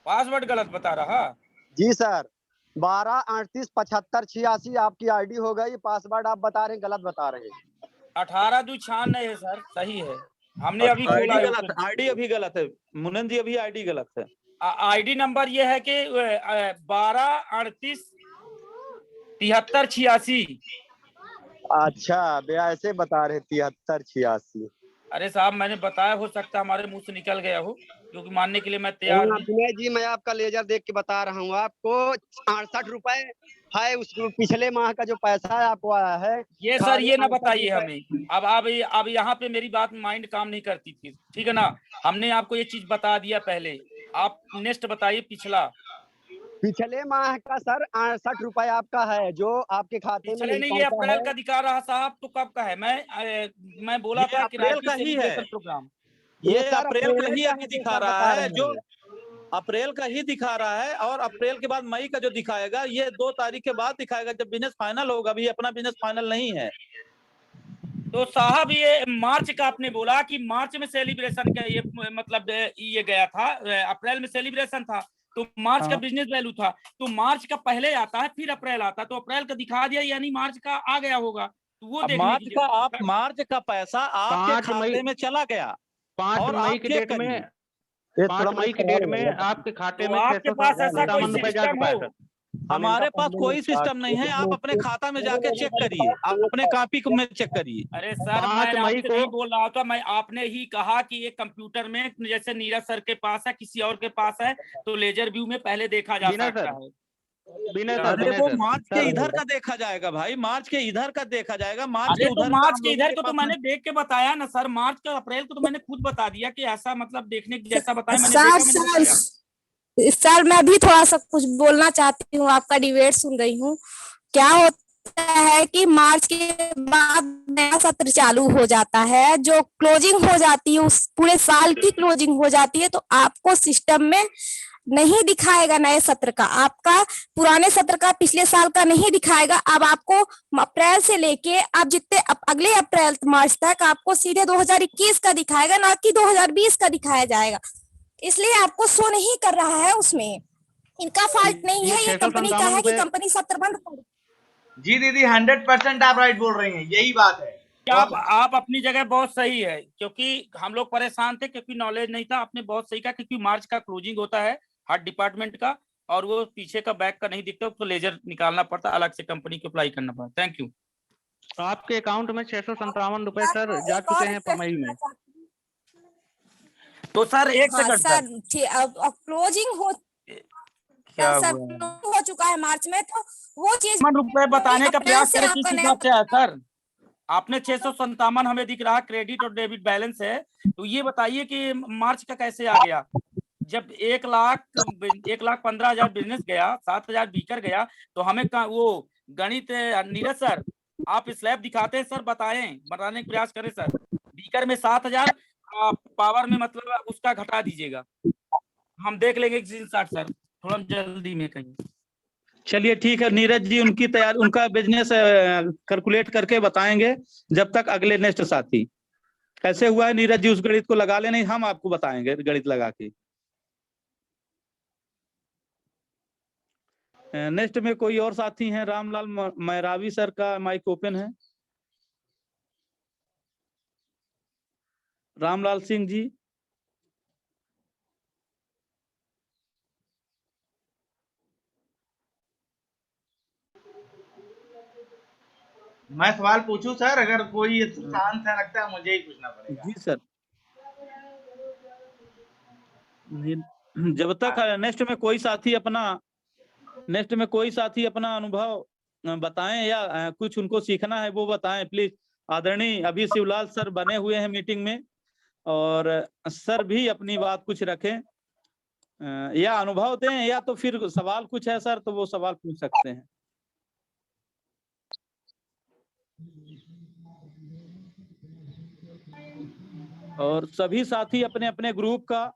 पासवर्ड गलत बता रहा? जी सर, 12 38 75 86 आपकी आईडी हो गई, पासवर्ड आप बता रहे हैं गलत बता रहे हैं। 18 296 है सर, सही है, हमने अभी खोला है उसे। आईडी अभी गलत है मुनन जी, अभी आईडी गलत है। आईडी नंबर ये है कि 12 38 7386। अच्छा, वे ऐसे बता रहे 73 86। अरे साहब, मैंने बताया, हो सकता है हमारे मुंह से निकल गया हो, क्योंकि मानने के लिए मैं तैयार हूँ। विनय जी, मैं आपका लेजर देख के बता रहा हूँ आपको, 68 रुपए है उस पिछले माह का जो पैसा है आपको आया है। ये सर, खाली ये ना 68 बताइए रुपए। हमें। अब यहाँ पे मेरी बात माइंड काम नहीं करती थी, ठीक है ना? हमने आपको ये चीज बता दिया पहले, आप नेक्स्ट बताइए पिछला। पिछले माह का सर 68 रुपए आपका है, जो आपके खाते में पिछले नहीं नहीं, ये पहुंचा अप्रैल है। का दिखा रहा साहब, तो कब का है? मैं बोला ये था अप्रैल किराएती का ही है, सेलिब्रेशन प्रोग्राम। ये सर अप्रैल का अप्रैल ही का अभी है जो दिखा सर रहा बता है, रहे जो हैं। अप्रैल का ही दिखा रहा है, और अप्रैल के बाद मई का जो दिखाएगा ये 2 तारीख के बाद दिखाएगा, जब बिजनेस फाइनल होगा। अभी अपना बिजनेस फाइनल नहीं है। तो साहब, ये मार्च का आपने बोला कि मार्च में सेलिब्रेशन का, ये मतलब ये गया था, अप्रैल में सेलिब्रेशन था, तो मार्च का हाँ। बिजनेस वैल्यू था, तो मार्च का पहले आता है फिर अप्रैल आता है, तो अप्रैल का दिखा दिया, यानी मार्च का आ गया होगा, तो वो अब देखने की जरूरत है। मार्च का पैसा आपके 5 मई खाते में चला गया, 5 और मई आप की चेक डेट में करिए। ये 5 थोड़ा मई की खराब डेट लग में रहा है। आपके खाते तो में आपके पास ऐसा कोई 657 रुपए जा सिस्टम चुका है हो? सर। हम इनका हमारे पास पहले कोई स्टार्ट सिस्टम नहीं है, आप अपने खाता में जाके चेक करिए, आप अपने कॉपी में चेक करिए। अरे सर, 5 मैं मई आपसे को नहीं बोल रहा था, मैं आपने ही कहा कि ये कंप्यूटर में जैसे नीरज सर के पास है, किसी और के पास है, तो लेजर व्यू में पहले देखा जा विनय सकता सर, है। अरे वो सर मार्च के सर इधर का देखा जाएगा भाई, मार्च के इधर का देखा जाएगा, मार्च के अरे तो उधर का मार्च हम के लोगों इधर के को तो पास मैंने नहीं। देख के बताया ना सर, मार्च का अप्रैल को तो मैंने खुद बता दिया कि ऐसा, मतलब देखने की जैसा बताया, मैंने सर देखा, मैंने सर बताया। सर मैं भी थोड़ा सा कुछ बोलना चाहती हूँ, आपका डिबेट सुन रही हूँ। क्या होता है कि मार्च के बाद नया सत्र चालू हो जाता है, जो क्लोजिंग हो जाती है, उस पूरे साल की क्लोजिंग हो जाती है, तो आपको सिस्टम में नहीं दिखाएगा नए सत्र का, आपका पुराने सत्र का पिछले साल का नहीं दिखाएगा। अब आपको अप्रैल से लेके आप जितने अगले अप्रैल मार्च तक आपको सीधे 2021 का दिखाएगा, ना कि 2020 का दिखाया जाएगा। इसलिए आपको शो नहीं कर रहा है उसमें। इनका फॉल्ट नहीं है, ये कंपनी का है कि कंपनी सत्र बंद कर। जी दीदी 100% आप राइट बोल रही हैं, यही बात है। आप अपनी जगह बहुत सही है, क्योंकि हम लोग परेशान थे क्योंकि नॉलेज नहीं था। आपने बहुत सही कहा, क्योंकि मार्च का क्लोजिंग होता है हर डिपार्टमेंट का, और वो पीछे का बैक का नहीं दिखता, तो लेजर निकालना पड़ता, अलग से कंपनी को अप्लाई करना पड़ता। Thank you. तो आपके अकाउंट में 657 रुपए सर जा चुके हैं पमई में। तो सर एक हाँ सेकंड सर, अब क्लोजिंग हो क्या सर, हुआ? हो चुका है मार्च में, तो वो चीज रुपए बताने का अप्रैल प्रयास से करें आपका किस नया हिसाब से है सर। आपने 657 हमें दिख रहा, क्रेडिट और डेबिट बैलेंस है, तो ये बताइए कि मार्च का कैसे आ गया? जब 1,15,000 बिजनेस गया, 7,000 बीकर गया, तो हमें वो गणित नीरज सर आप स्लैब दिखाते हैं सर, बताने का प्रयास करें सर। बीकर में 7,000, पावर में मतलब उसका घटा दीजिएगा, हम देख लेंगे सर, थोड़ा जल्दी में कहीं। चलिए ठीक है नीरज जी, उनकी तैयारी, उनका बिजनेस कैलकुलेट करके बताएंगे। जब तक अगले नेक्स्ट साथी कैसे हुआ है नीरज जी, उस गणित को लगा लेने, हम आपको बताएंगे गणित लगा के। नेक्स्ट में कोई और साथी हैं? रामलाल मैरावी सर का माइक ओपन है। रामलाल सिंह जी। मैं सवाल पूछूं सर? अगर कोई शांत है, लगता है मुझे ही पूछना पड़ेगा। जी सर। जब तक नेक्स्ट में कोई साथी अपना अनुभव बताएं या कुछ उनको सीखना है वो बताएं प्लीज। आदरणीय अभी शिवलाल सर बने हुए हैं मीटिंग में, और सर भी अपनी बात कुछ रखें, या अनुभव दें, या तो फिर सवाल कुछ है सर तो वो सवाल पूछ सकते हैं। और सभी साथी अपने अपने ग्रुप का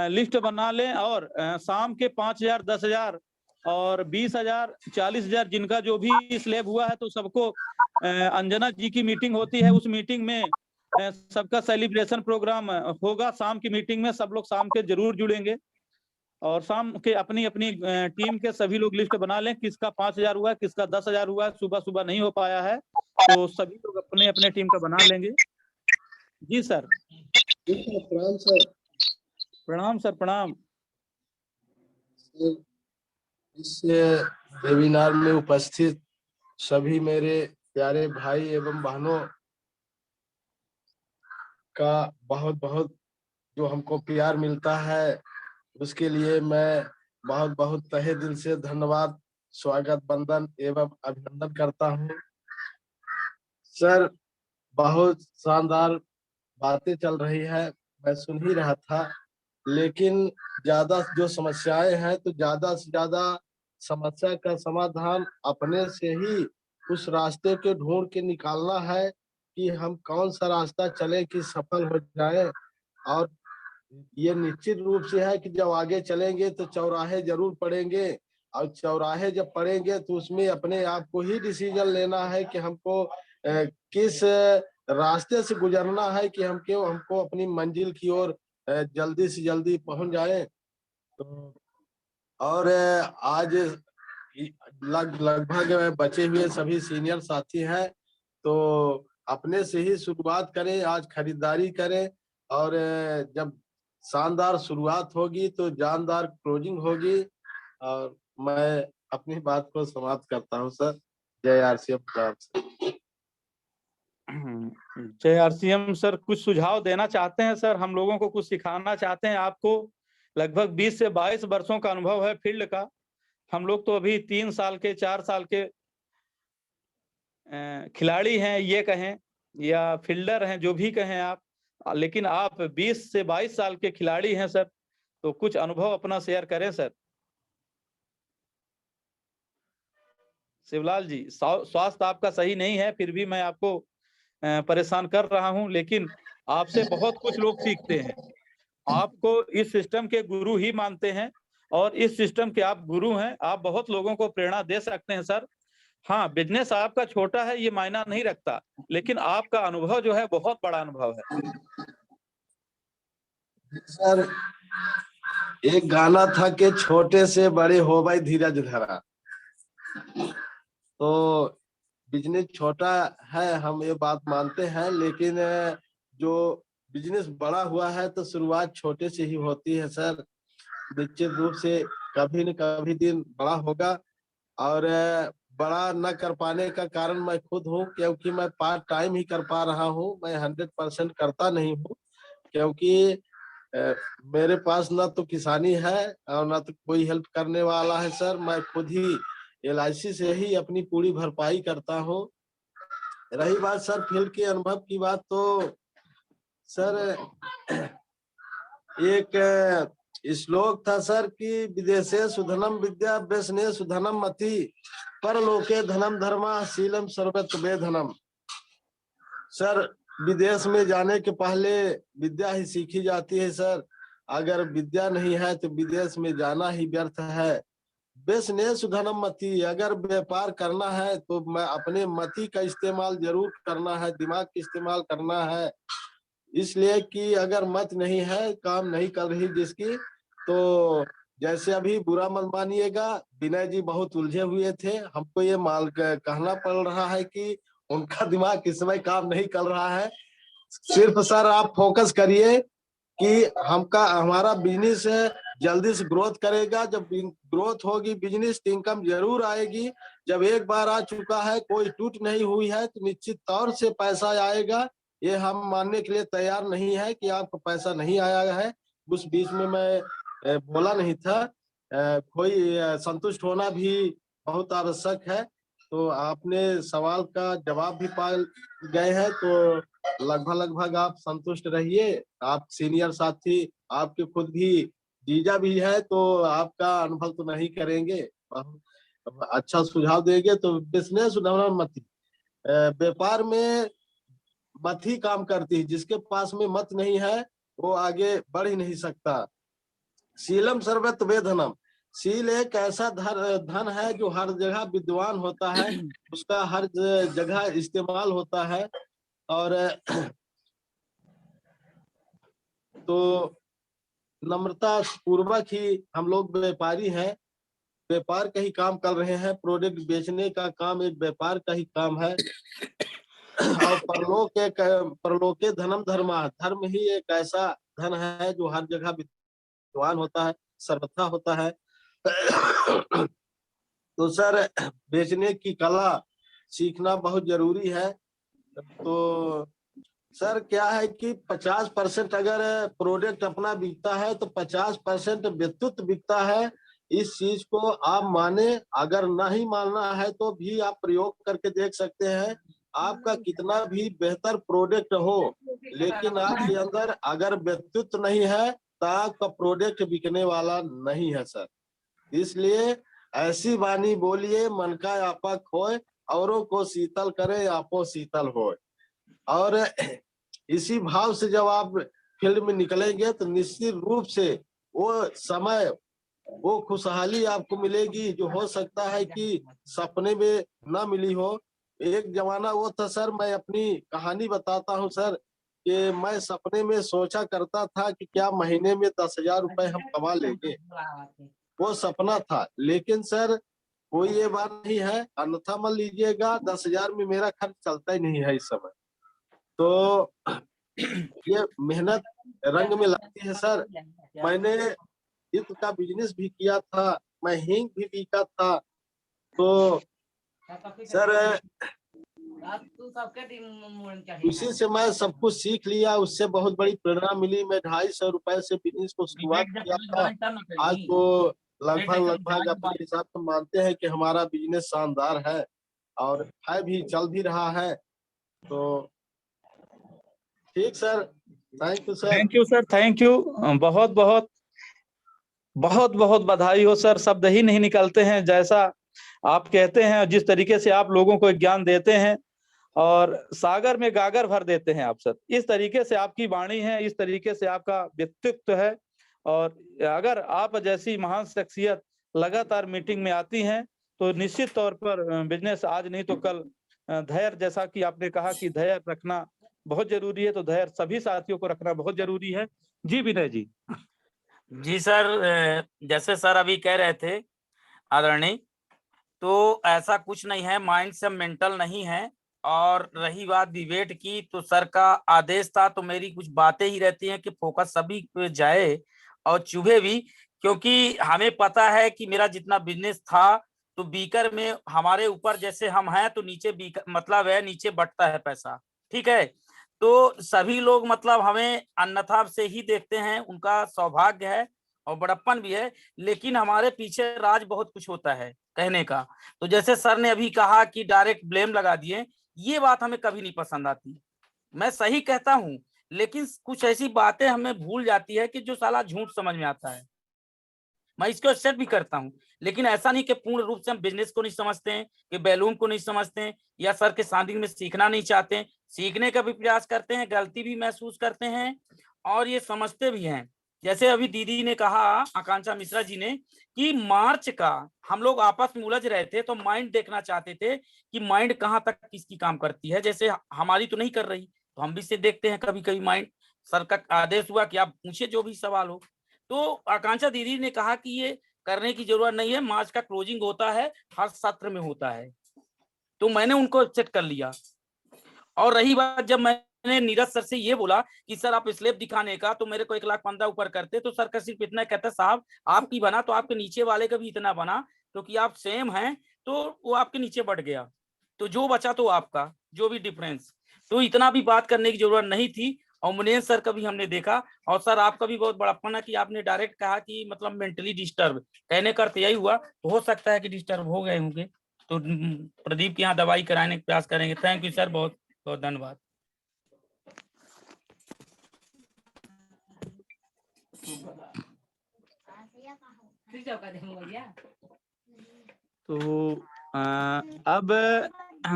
लिस्ट बना लें, और शाम के 5,000, 10,000 और 20,000, 40,000 जिनका जो भी स्लैब हुआ है, तो सबको अंजना जी की मीटिंग होती है, उस मीटिंग में सबका सेलिब्रेशन प्रोग्राम होगा। शाम की मीटिंग में सब लोग शाम के जरूर जुड़ेंगे, और शाम के अपनी अपनी टीम के सभी लोग लिस्ट बना लें, किसका 5,000 हुआ है, किसका 10,000 हुआ है। सुबह सुबह नहीं हो पाया है तो सभी लोग अपने अपने टीम का बना लेंगे। जी सर। प्रणाम सर। प्रणाम सर, प्रणाम। इस वेबिनार में उपस्थित सभी मेरे प्यारे भाई एवं बहनों का बहुत बहुत जो हमको प्यार मिलता है, उसके लिए मैं बहुत बहुत तहे दिल से धन्यवाद, स्वागत, वंदन एवं अभिनंदन करता हूँ। सर बहुत शानदार बातें चल रही है, मैं सुन ही रहा था, लेकिन ज्यादा जो समस्याएं हैं तो ज्यादा से ज्यादा समस्या का समाधान अपने से ही उस रास्ते के ढूंढ के निकालना है कि हम कौन सा रास्ता चले कि सफल हो जाए। और ये निश्चित रूप से है कि जब आगे चलेंगे तो चौराहे जरूर पड़ेंगे, और चौराहे जब पड़ेंगे तो उसमें अपने आप को ही डिसीजन लेना है कि हमको किस रास्ते से गुजरना है कि हमको अपनी मंजिल की ओर जल्दी से जल्दी पहुंच जाए। तो और आज लगभग बचे हुए सभी सीनियर साथी हैं, तो अपने से ही शुरुआत करें, आज खरीदारी करें, और जब शानदार शुरुआत होगी तो जानदार क्लोजिंग होगी। और मैं अपनी बात को समाप्त करता हूं सर। जय आरसीएम। जय आरसीएम सर, कुछ सुझाव देना चाहते हैं सर? हम लोगों को कुछ सिखाना चाहते हैं? आपको लगभग 20 से 22 वर्षों का अनुभव है फील्ड का, हम लोग तो अभी 3 साल के 4 साल के खिलाड़ी हैं, ये कहें, या फील्डर हैं, जो भी कहें आप, लेकिन आप 20 से 22 साल के खिलाड़ी हैं सर, तो कुछ अनुभव अपना शेयर करें सर। शिवलाल जी, स्वास्थ्य आपका सही नहीं है, फिर भी मैं आपको परेशान कर रहा हूं, लेकिन आपसे बहुत कुछ लोग सीखते हैं, आपको इस सिस्टम के गुरु ही मानते हैं और इस सिस्टम के आप गुरु हैं। आप बहुत लोगों को प्रेरणा दे सकते हैं सर। हाँ, बिजनेस आपका छोटा है ये मायना नहीं रखता, लेकिन आपका अनुभव जो है बहुत बड़ा अनुभव है। सर एक गाना था कि छोटे से बड़े हो भाई धीरज धरा। तो बिजनेस छोटा है, हम ये बात मानते हैं, लेकिन जो बिजनेस बड़ा हुआ है तो शुरुआत छोटे से ही होती है सर। निश्चित रूप से कभी न कभी दिन बड़ा होगा। और बड़ा न कर पाने का कारण मैं खुद हूँ, क्योंकि मैं पार्ट टाइम ही कर पा रहा हूँ। मैं 100% करता नहीं हूँ, क्योंकि मेरे पास ना तो किसानी है और ना तो कोई हेल्प करने वाला है सर। मैं खुद ही LIC से ही अपनी पूरी भरपाई करता हूँ। रही बात सर फील्ड के अनुभव की बात, तो सर एक श्लोक था सर कि विदेशे सुधनम विद्या व्यसने सुधनम मति परलोके धनम धर्मा शीलम सर्वत्र वेधनम। सर विदेश में जाने के पहले विद्या ही सीखी जाती है सर। अगर विद्या नहीं है तो विदेश में जाना ही व्यर्थ है। व्यसने सुधनम मति, अगर व्यापार करना है तो मैं अपने मति का इस्तेमाल जरूर करना है, दिमाग का इस्तेमाल करना है। इसलिए कि अगर मत नहीं है, काम नहीं कर रही जिसकी, तो जैसे अभी बुरा मत मानिएगा, विनय जी बहुत उलझे हुए थे। हमको ये कहना पड़ रहा है कि उनका दिमाग इस समय काम नहीं कर रहा है। सिर्फ सर आप फोकस करिए कि हमारा बिजनेस जल्दी से ग्रोथ करेगा। जब ग्रोथ होगी बिजनेस तो इनकम जरूर आएगी। जब एक बार आ चुका है, कोई टूट नहीं हुई है, तो निश्चित तौर से पैसा आएगा। ये हम मानने के लिए तैयार नहीं है कि आपको पैसा नहीं आया है। उस बीच में मैं बोला नहीं था। कोई संतुष्ट होना भी बहुत आवश्यक है। तो आपने सवाल का जवाब भी पा गए हैं, तो लगभग आप संतुष्ट रहिए। आप सीनियर साथी, आपके खुद भी जीजा भी है, तो आपका अनुभव तो नहीं करेंगे, अच्छा सुझाव देंगे। तो बिजनेस मत, व्यापार में मत ही काम करती है। जिसके पास में मत नहीं है वो आगे बढ़ ही नहीं सकता। शीलम सर्वत्र वेधनम, शील एक ऐसा धन है जो हर जगह विद्वान होता है, उसका हर जगह इस्तेमाल होता है। और तो नम्रता पूर्वक ही हम लोग व्यापारी हैं, व्यापार का ही काम कर रहे हैं। प्रोडक्ट बेचने का काम एक व्यापार का ही काम है। और परलोके धनम धर्मा, धर्म ही एक ऐसा धन है जो हर जगह विद्वान होता है, सर्वथा होता है। तो सर बेचने की कला सीखना बहुत जरूरी है। तो सर क्या है कि 50% अगर प्रोडक्ट अपना बिकता है तो 50% व्यक्तित्व बिकता है। इस चीज को आप माने, अगर नहीं मानना है तो भी आप प्रयोग करके देख सकते हैं। आपका कितना भी बेहतर प्रोडक्ट हो, लेकिन आपके अंदर अगर व्यक्तित्व नहीं है तो आपका प्रोडक्ट बिकने वाला नहीं है सर। इसलिए ऐसी वाणी बोलिए, मन का आपा खोए, औरों को शीतल करे, आपो शीतल होए। और इसी भाव से जब आप फील्ड में निकलेंगे तो निश्चित रूप से वो समय, वो खुशहाली आपको मिलेगी जो हो सकता है कि सपने में ना मिली हो। एक जमाना वो था सर, मैं अपनी कहानी बताता हूँ सर, कि मैं सपने में सोचा करता था कि क्या महीने में 10,000 रुपए हम कमा लेंगे। वो सपना था, लेकिन सर कोई ये बात नहीं है, अन्यथा मत लीजिएगा। 10,000 में मेरा खर्च चलता ही नहीं है इस समय। तो ये मेहनत रंग में लगती है सर। मैंने ईंट का बिजनेस भी किया था, मैं हींग भी बीका था। तो सर उसी से मैं सब कुछ सीख लिया, उससे बहुत बड़ी प्रेरणा मिली। मैं 250 रुपए से बिजनेस को शुरुआत किया था। आज तो लगभग अपने हिसाब से मानते हैं कि हमारा बिजनेस शानदार है और है भी, चल भी रहा है। तो ठीक sir, thank you sir. Thank you sir, thank you. बहुत बहुत बहुत बहुत बधाई हो सर, शब्द ही नहीं निकलते हैं। जैसा आप कहते हैं, जिस तरीके से आप लोगों को ज्ञान देते हैं, और सागर में गागर भर देते हैं आप सर। इस तरीके से आपकी वाणी है, इस तरीके से आपका व्यक्तित्व है। और अगर आप जैसी महान शख्सियत लगातार मीटिंग में आती हैं तो निश्चित तौर पर बिजनेस आज नहीं तो कल धैर्य, जैसा कि आपने कहा कि धैर्य रखना बहुत जरूरी है, तो धैर्य सभी साथियों को रखना बहुत जरूरी है। जी विनय जी। जी सर, जैसे सर अभी कह रहे थे आदरणीय, तो ऐसा कुछ नहीं है, माइंड से मेंटल नहीं है। और रही बात डिबेट की, तो सर का आदेश था, तो मेरी कुछ बातें ही रहती हैं कि फोकस सभी पे जाए और चुभे भी, क्योंकि हमें पता है कि मेरा जितना बिजनेस था तो बीकर में हमारे ऊपर जैसे हम हैं तो नीचे बीकर मतलब है नीचे बटता है पैसा, ठीक है। तो सभी लोग मतलब हमें अन्यथा से ही देखते हैं, उनका सौभाग्य है और बड़प्पन भी है, लेकिन हमारे पीछे राज बहुत कुछ होता है कहने का। तो जैसे सर ने अभी कहा कि डायरेक्ट ब्लेम लगा दिए, ये बात हमें कभी नहीं पसंद आती। मैं सही कहता हूँ, लेकिन कुछ ऐसी बातें हमें भूल जाती है कि जो साला झूठ समझ में आता है। मैं इसको एक्सेप्ट भी करता हूँ, लेकिन ऐसा नहीं कि पूर्ण रूप से हम बिजनेस को नहीं समझते हैं, कि बैलून को नहीं समझते हैं, या सर के सानिध्य में सीखना नहीं चाहते हैं। सीखने का भी प्रयास करते हैं, गलती भी महसूस करते हैं और ये समझते भी हैं। जैसे अभी दीदी ने कहा, आकांक्षा मिश्रा जी ने, कि मार्च का हम लोग आपस में उलझ रहे थे तो माइंड देखना चाहते थे कि माइंड कहाँ तक किसकी काम करती है। जैसे हमारी तो नहीं कर रही, तो हम भी से देखते हैं कभी कभी माइंड। सर का आदेश हुआ कि आप पूछे जो भी सवाल हो। तो आकांक्षा दीदी ने कहा कि ये करने की जरूरत नहीं है, मार्च का क्लोजिंग होता है, हर सत्र में होता है। तो मैंने उनको एक्सेप्ट कर लिया। और रही बात, जब मैंने नीरज सर से ये बोला कि सर आप स्लेब दिखाने का, तो मेरे को 1,15,000 ऊपर करते, तो सर का सिर्फ इतना कहता, साहब आपकी बना तो आपके नीचे वाले का भी इतना बना, क्योंकि आप सेम हैं, तो वो आपके नीचे बढ़ गया, तो जो बचा तो आपका, जो भी डिफरेंस। तो इतना भी बात करने की जरूरत नहीं थी। और मुनीष सर का भी हमने देखा, और सर आपका भी बहुत बड़प्पन है कि आपने डायरेक्ट कहा कि मतलब मेंटली डिस्टर्ब, कहने का अर्थ यही हुआ। तो हो सकता है कि डिस्टर्ब हो गए होंगे, तो प्रदीप के यहाँ दवाई कराने का प्रयास करेंगे। थैंक यू सर, बहुत बहुत धन्यवाद। तो अब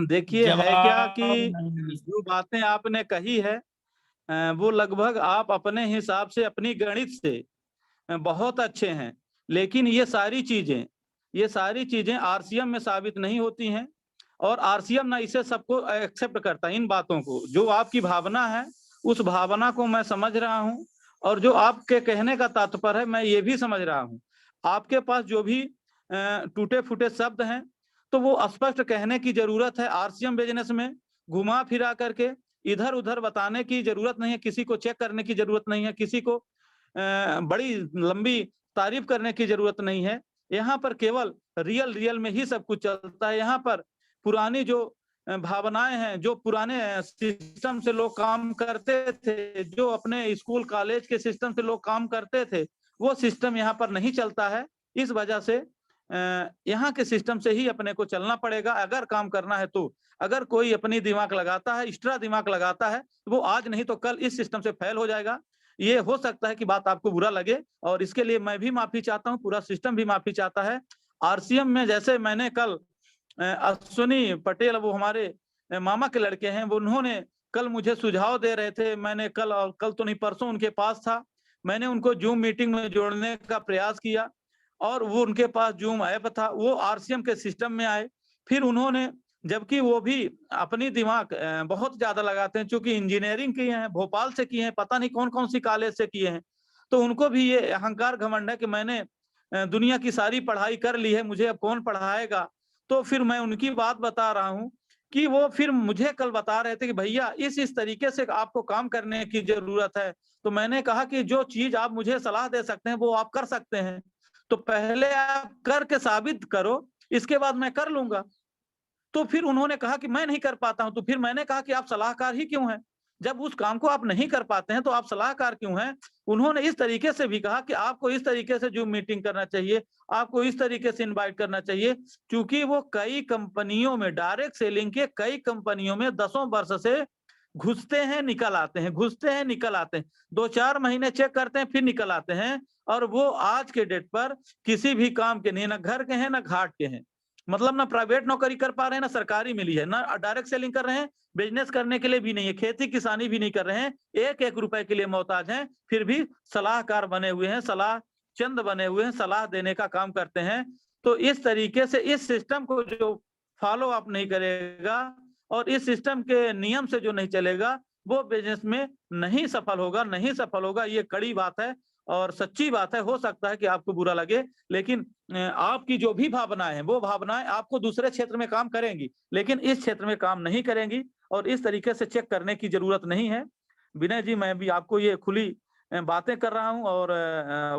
देखिए है क्या कि जो बातें आपने कही है वो लगभग आप अपने हिसाब से, अपनी गणित से बहुत अच्छे हैं, लेकिन ये सारी चीजें आरसीएम में साबित नहीं होती हैं। और आरसीएम ना इसे सबको एक्सेप्ट करता, इन बातों को। जो आपकी भावना है उस भावना को मैं समझ रहा हूं, और जो आपके कहने का तात्पर्य है मैं ये भी समझ रहा हूं। आपके पास जो भी टूटे फूटे शब्द हैं तो वो स्पष्ट कहने की जरूरत है। आरसीएम बिजनेस में घुमा फिरा करके इधर उधर बताने की जरूरत नहीं है, किसी को चेक करने की जरूरत नहीं है, किसी को बड़ी लंबी तारीफ करने की जरूरत नहीं है। यहाँ पर केवल रियल में ही सब कुछ चलता है। यहाँ पर पुरानी जो भावनाएं हैं, जो पुराने सिस्टम से लोग काम करते थे, जो अपने स्कूल कॉलेज के सिस्टम से लोग काम करते थे, वो सिस्टम यहाँ पर नहीं चलता है। इस वजह से यहाँ के सिस्टम से ही अपने को चलना पड़ेगा अगर काम करना है तो। अगर कोई अपनी दिमाग लगाता है, एक्स्ट्रा दिमाग लगाता है, तो वो आज नहीं तो कल इस सिस्टम से फेल हो जाएगा। ये हो सकता है कि बात आपको बुरा लगे, और इसके लिए मैं भी माफी चाहता हूँ, पूरा सिस्टम भी माफी चाहता है। आरसीएम में जैसे मैंने कल अश्विनी पटेल, वो हमारे मामा के लड़के हैं, वो उन्होंने कल मुझे सुझाव दे रहे थे। मैंने कल तो नहीं परसों उनके पास था, मैंने उनको जूम मीटिंग में जोड़ने का प्रयास किया, और वो उनके पास जूम ऐप था, वो आरसीएम के सिस्टम में आए। फिर उन्होंने, जबकि वो भी अपनी दिमाग बहुत ज्यादा लगाते हैं, चूंकि इंजीनियरिंग किए हैं, भोपाल से किए हैं, पता नहीं कौन कौन सी कॉलेज से किए हैं, तो उनको भी ये अहंकार घमंड है कि मैंने दुनिया की सारी पढ़ाई कर ली है, मुझे अब कौन पढ़ाएगा। तो फिर मैं उनकी बात बता रहा हूँ कि वो फिर मुझे कल बता रहे थे कि भैया इस तरीके से आपको काम करने की जरूरत है। तो मैंने कहा कि जो चीज आप मुझे सलाह दे सकते हैं वो आप कर सकते हैं, तो पहले आप करके साबित करो, इसके बाद मैं कर लूंगा। तो फिर उन्होंने कहा कि मैं नहीं कर पाता हूं। तो फिर मैंने कहा कि आप सलाहकार ही क्यों हैं, जब उस काम को आप नहीं कर पाते हैं तो आप सलाहकार क्यों हैं। उन्होंने इस तरीके से भी कहा कि आपको इस तरीके से जूम मीटिंग करना चाहिए, आपको इस तरीके से इनवाइट करना चाहिए, क्योंकि वो कई कंपनियों में, डायरेक्ट सेलिंग के कई कंपनियों में 10 वर्ष से घुसते हैं निकल आते हैं, घुसते हैं निकल आते हैं, 2-4 महीने चेक करते हैं फिर निकल आते हैं, और वो आज के डेट पर किसी भी काम के नहीं, ना घर के हैं ना घाट के हैं। मतलब ना प्राइवेट नौकरी कर पा रहे हैं ना सरकारी मिली है, ना डायरेक्ट सेलिंग कर रहे हैं, बिजनेस करने के लिए भी नहीं है, खेती किसानी भी नहीं कर रहे हैं, एक एक रुपए के लिए मोहताज हैं, फिर भी सलाहकार बने हुए हैं, सलाह चंद बने हुए हैं, सलाह देने का काम करते हैं। तो इस तरीके से इस सिस्टम को जो फॉलो अप नहीं करेगा और इस सिस्टम के नियम से जो नहीं चलेगा, वो बिजनेस में नहीं सफल होगा। ये कड़ी बात है और सच्ची बात है। हो सकता है कि आपको बुरा लगे, लेकिन आपकी जो भी भावनाएं हैं, वो भावनाएं आपको दूसरे क्षेत्र में काम करेंगी, लेकिन इस क्षेत्र में काम नहीं करेंगी और इस तरीके से चेक करने की जरूरत नहीं है। विनय जी, मैं भी आपको ये खुली बातें कर रहा हूं और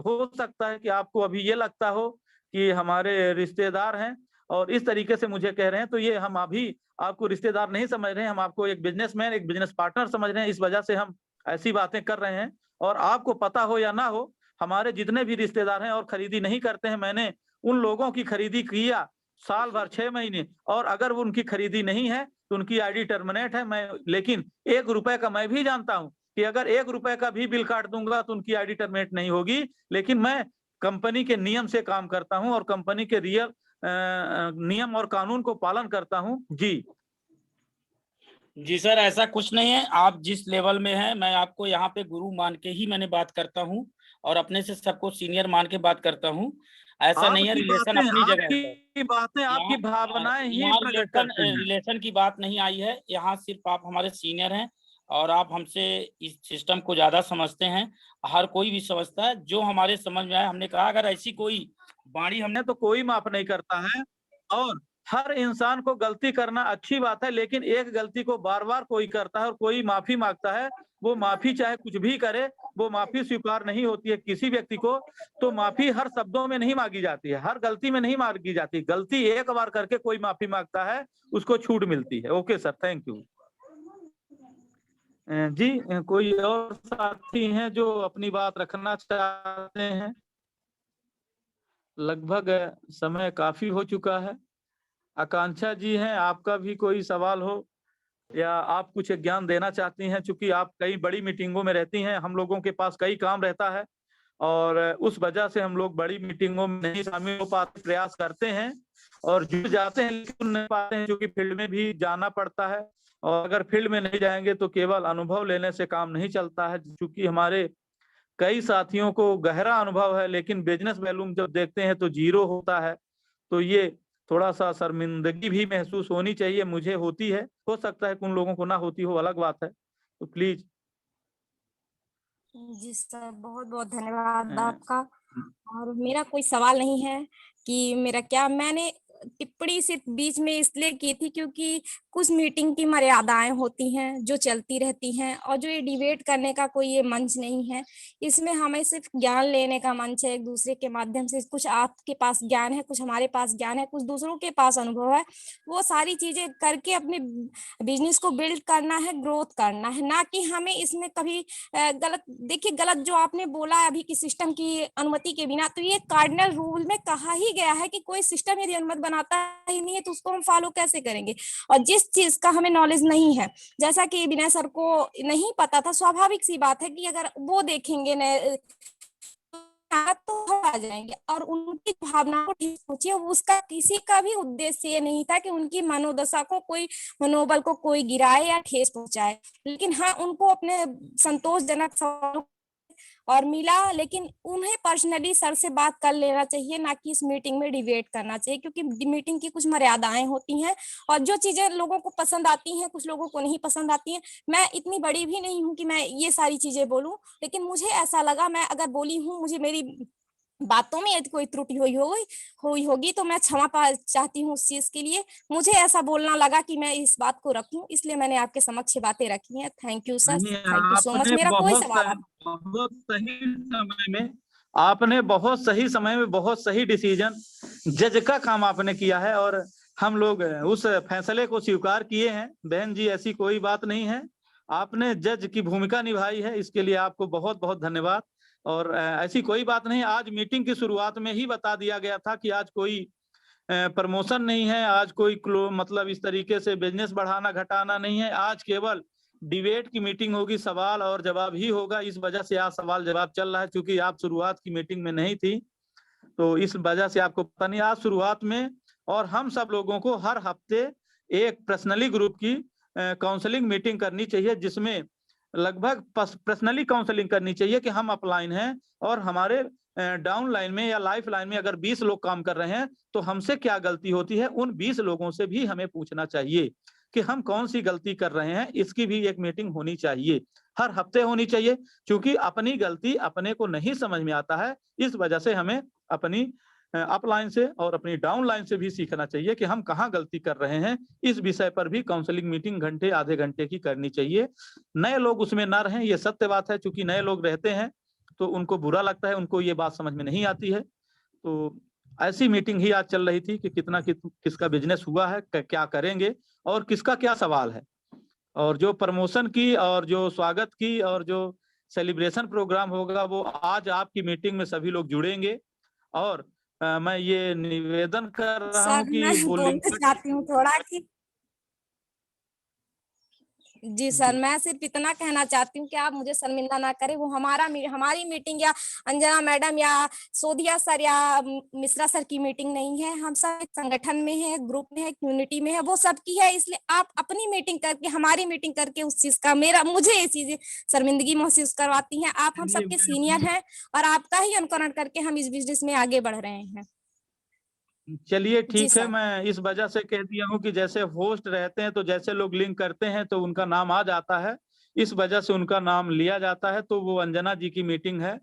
हो सकता है कि आपको अभी ये लगता हो कि हमारे रिश्तेदार हैं और इस तरीके से मुझे कह रहे हैं, तो ये हम अभी आपको रिश्तेदार नहीं समझ रहे हैं, हम आपको एक बिजनेसमैन, एक बिजनेस पार्टनर समझ रहे हैं। इस वजह से हम ऐसी बातें कर रहे हैं और आपको पता हो या ना हो, हमारे जितने भी रिश्तेदार हैं और खरीदी नहीं करते हैं, मैंने उन लोगों की खरीदी किया साल भर 6 महीने, और अगर वो उनकी खरीदी नहीं है तो उनकी आईडी टर्मिनेट है। मैं लेकिन 1 रुपए का मैं भी जानता हूं कि अगर 1 रुपए का भी बिल काट दूंगा तो उनकी आईडी टर्मिनेट नहीं होगी, लेकिन मैं कंपनी के नियम से काम करता हूं और कंपनी के रियल नियम और कानून को पालन करता हूं। जी जी सर, ऐसा कुछ नहीं है। आप जिस लेवल में हैं, मैं आपको यहाँ पे गुरु मान के ही मैंने बात करता हूँ और अपने से सबको सीनियर मान के बात करता हूँ। ऐसा नहीं है, रिलेशन अपनी जगह है सर। आपकी बातें, आपकी भावनाएं ही यहाँ प्रकट करते हैं। रिलेशन की बात नहीं आई है। यहाँ सिर्फ आप हमारे सीनियर हैं और आप हमसे इस सिस्टम को ज्यादा समझते हैं। हर कोई भी समझता है, जो हमारे समझ में आया हमने कहा। अगर ऐसी कोई बाणी हमने तो कोई माफ नहीं करता है और हर इंसान को गलती करना अच्छी बात है, लेकिन एक गलती को बार बार कोई करता है और कोई माफी मांगता है, वो माफी चाहे कुछ भी करे, वो माफी स्वीकार नहीं होती है किसी व्यक्ति को। तो माफी हर शब्दों में नहीं मांगी जाती है, हर गलती में नहीं मांगी जाती। गलती एक बार करके कोई माफी मांगता है, उसको छूट मिलती है। Okay sir, thank you. जी, कोई और साथी हैं जो अपनी बात रखना चाहते हैं? लगभग समय काफी हो चुका है। आकांक्षा जी हैं, आपका भी कोई सवाल हो या आप कुछ ज्ञान देना चाहती हैं? चूंकि आप कई बड़ी मीटिंगों में रहती हैं, हम लोगों के पास कई काम रहता है और उस वजह से हम लोग बड़ी मीटिंगों में नहीं शामिल हो पाते, प्रयास करते हैं और जुड़ जाते हैं, लेकिन सुन नहीं पाते हैं, क्योंकि फील्ड में भी जाना पड़ता है और अगर फील्ड में नहीं जाएंगे तो केवल अनुभव लेने से काम नहीं चलता है। चूंकि हमारे कई साथियों को गहरा अनुभव है, लेकिन बिजनेस वॉल्यूम जब देखते हैं तो 0 होता है। तो ये थोड़ा सा शर्मिंदगी भी महसूस होनी चाहिए, मुझे होती है, हो सकता है कि उन लोगों को ना होती हो, अलग बात है। तो प्लीज। जी सर, बहुत बहुत धन्यवाद आपका। और मेरा कोई सवाल नहीं है कि मेरा क्या, मैंने टिप्पणी सिर्फ बीच में इसलिए की थी क्योंकि कुछ मीटिंग की मर्यादाएं होती हैं जो चलती रहती हैं, और जो ये डिबेट करने का कोई ये मंच नहीं है, इसमें हमें सिर्फ ज्ञान लेने का मंच है एक दूसरे के माध्यम से। कुछ आपके पास ज्ञान है, कुछ हमारे पास ज्ञान है, कुछ दूसरों के पास अनुभव है, वो सारी चीजें करके अपने बिजनेस को बिल्ड करना है, ग्रोथ करना है, ना कि हमें इसमें कभी गलत, देखिए गलत जो आपने बोला अभी कि सिस्टम की अनुमति के बिना, तो ये कार्डिनल रूल में कहा ही गया है कि कोई सिस्टम यदि अनुमति बनाता ही नहीं है तो उसको हम फॉलो कैसे करेंगे। और जिस चीज का हमें नॉलेज नहीं है, जैसा कि विनय सर को नहीं पता था, स्वाभाविक सी बात है कि अगर वो देखेंगे तो आ जाएंगे और उनकी भावना को ठीक सोचिए। उसका किसी का भी उद्देश्य ये नहीं था कि उनकी मनोदशा को कोई, मनोबल को कोई गिराए या ठेस पहुंचाए, लेकिन हाँ उनको अपने संतोषजनक सवालों और मिला, लेकिन उन्हें पर्सनली सर से बात कर लेना चाहिए, ना कि इस मीटिंग में डिबेट करना चाहिए, क्योंकि मीटिंग की कुछ मर्यादाएं होती हैं और जो चीजें लोगों को पसंद आती हैं कुछ लोगों को नहीं पसंद आती हैं। मैं इतनी बड़ी भी नहीं हूं कि मैं ये सारी चीजें बोलूं, लेकिन मुझे ऐसा लगा, मैं अगर बोली हूं, मुझे मेरी बातों में यदि कोई त्रुटि हुई होगी तो मैं क्षमा चाहती हूँ उस चीज के लिए। मुझे ऐसा बोलना लगा कि मैं इस बात को रखूं, इसलिए मैंने आपके समक्ष ये बातें रखी हैं। Thank you sir, thank you so much. मेरा कोई सवाल बहुत सही समय में आपने, बहुत सही समय में बहुत सही डिसीजन, जज का काम आपने किया है और हम लोग उस फैसले को स्वीकार किए हैं। बहन जी, ऐसी कोई बात नहीं है, आपने जज की भूमिका निभाई है, इसके लिए आपको बहुत बहुत धन्यवाद। और ऐसी कोई बात नहीं, आज मीटिंग की शुरुआत में ही बता दिया गया था कि आज कोई प्रमोशन नहीं है, आज कोई मतलब इस तरीके से बिजनेस बढ़ाना घटाना नहीं है, आज केवल डिबेट की मीटिंग होगी, सवाल और जवाब ही होगा। इस वजह से आज सवाल जवाब चल रहा है, क्योंकि आप शुरुआत की मीटिंग में नहीं थी तो इस वजह से आपको पता नहीं। आज शुरुआत में और हम सब लोगों को हर हफ्ते एक पर्सनली ग्रुप की काउंसलिंग मीटिंग करनी चाहिए, जिसमें लगभग पर्सनली काउंसलिंग करनी चाहिए कि हम अपलाइन हैं और हमारे डाउन लाइन में या लाइफ लाइन में अगर 20 लोग काम कर रहे हैं तो हमसे क्या गलती होती है, उन 20 लोगों से भी हमें पूछना चाहिए कि हम कौन सी गलती कर रहे हैं। इसकी भी एक मीटिंग होनी चाहिए, हर हफ्ते होनी चाहिए, क्योंकि अपनी गलती अपने को नहीं समझ में आता है। इस वजह से हमें अपनी अपलाइन से और अपनी डाउन लाइन से भी सीखना चाहिए कि हम कहाँ गलती कर रहे हैं। इस विषय पर भी काउंसलिंग मीटिंग घंटे आधे घंटे की करनी चाहिए। नए लोग उसमें ना रहें, ये सत्य बात है, क्योंकि नए लोग रहते हैं तो उनको बुरा लगता है, उनको ये बात समझ में नहीं आती है। तो ऐसी मीटिंग ही आज चल रही थी कि किसका बिजनेस हुआ है, क्या करेंगे और किसका क्या सवाल है। और जो प्रमोशन की और जो स्वागत की और जो सेलिब्रेशन प्रोग्राम होगा वो आज आपकी मीटिंग में सभी लोग जुड़ेंगे। और मैं ये निवेदन कर रहा हूँ सर कि मैं वो बोलना लिंक चाहती हूँ थोड़ा कि जी सर, जी मैं सिर्फ इतना कहना चाहती हूँ कि आप मुझे शर्मिंदा ना करें। वो हमारी मीटिंग या अंजना मैडम या सोधिया सर या मिश्रा सर की मीटिंग नहीं है। हम सब एक संगठन में है, ग्रुप में है, कम्युनिटी में है, वो सबकी है। इसलिए आप अपनी मीटिंग करके हमारी मीटिंग करके उस चीज का मुझे ये चीज शर्मिंदगी महसूस करवाती हैं। आप हम चलिए सबके मैं सीनियर हैं और आपका ही अनुकरण करके हम इस बिजनेस में आगे बढ़ रहे हैं। चलिए जी ठीक है, सर। मैं इस वजह से कह दिया हूँ कि जैसे होस्ट रहते हैं तो जैसे लोग लिंक करते हैं तो उनका नाम आ जाता है, इस वजह से उनका नाम लिया जाता है। तो वो अंजना जी की मीटिंग है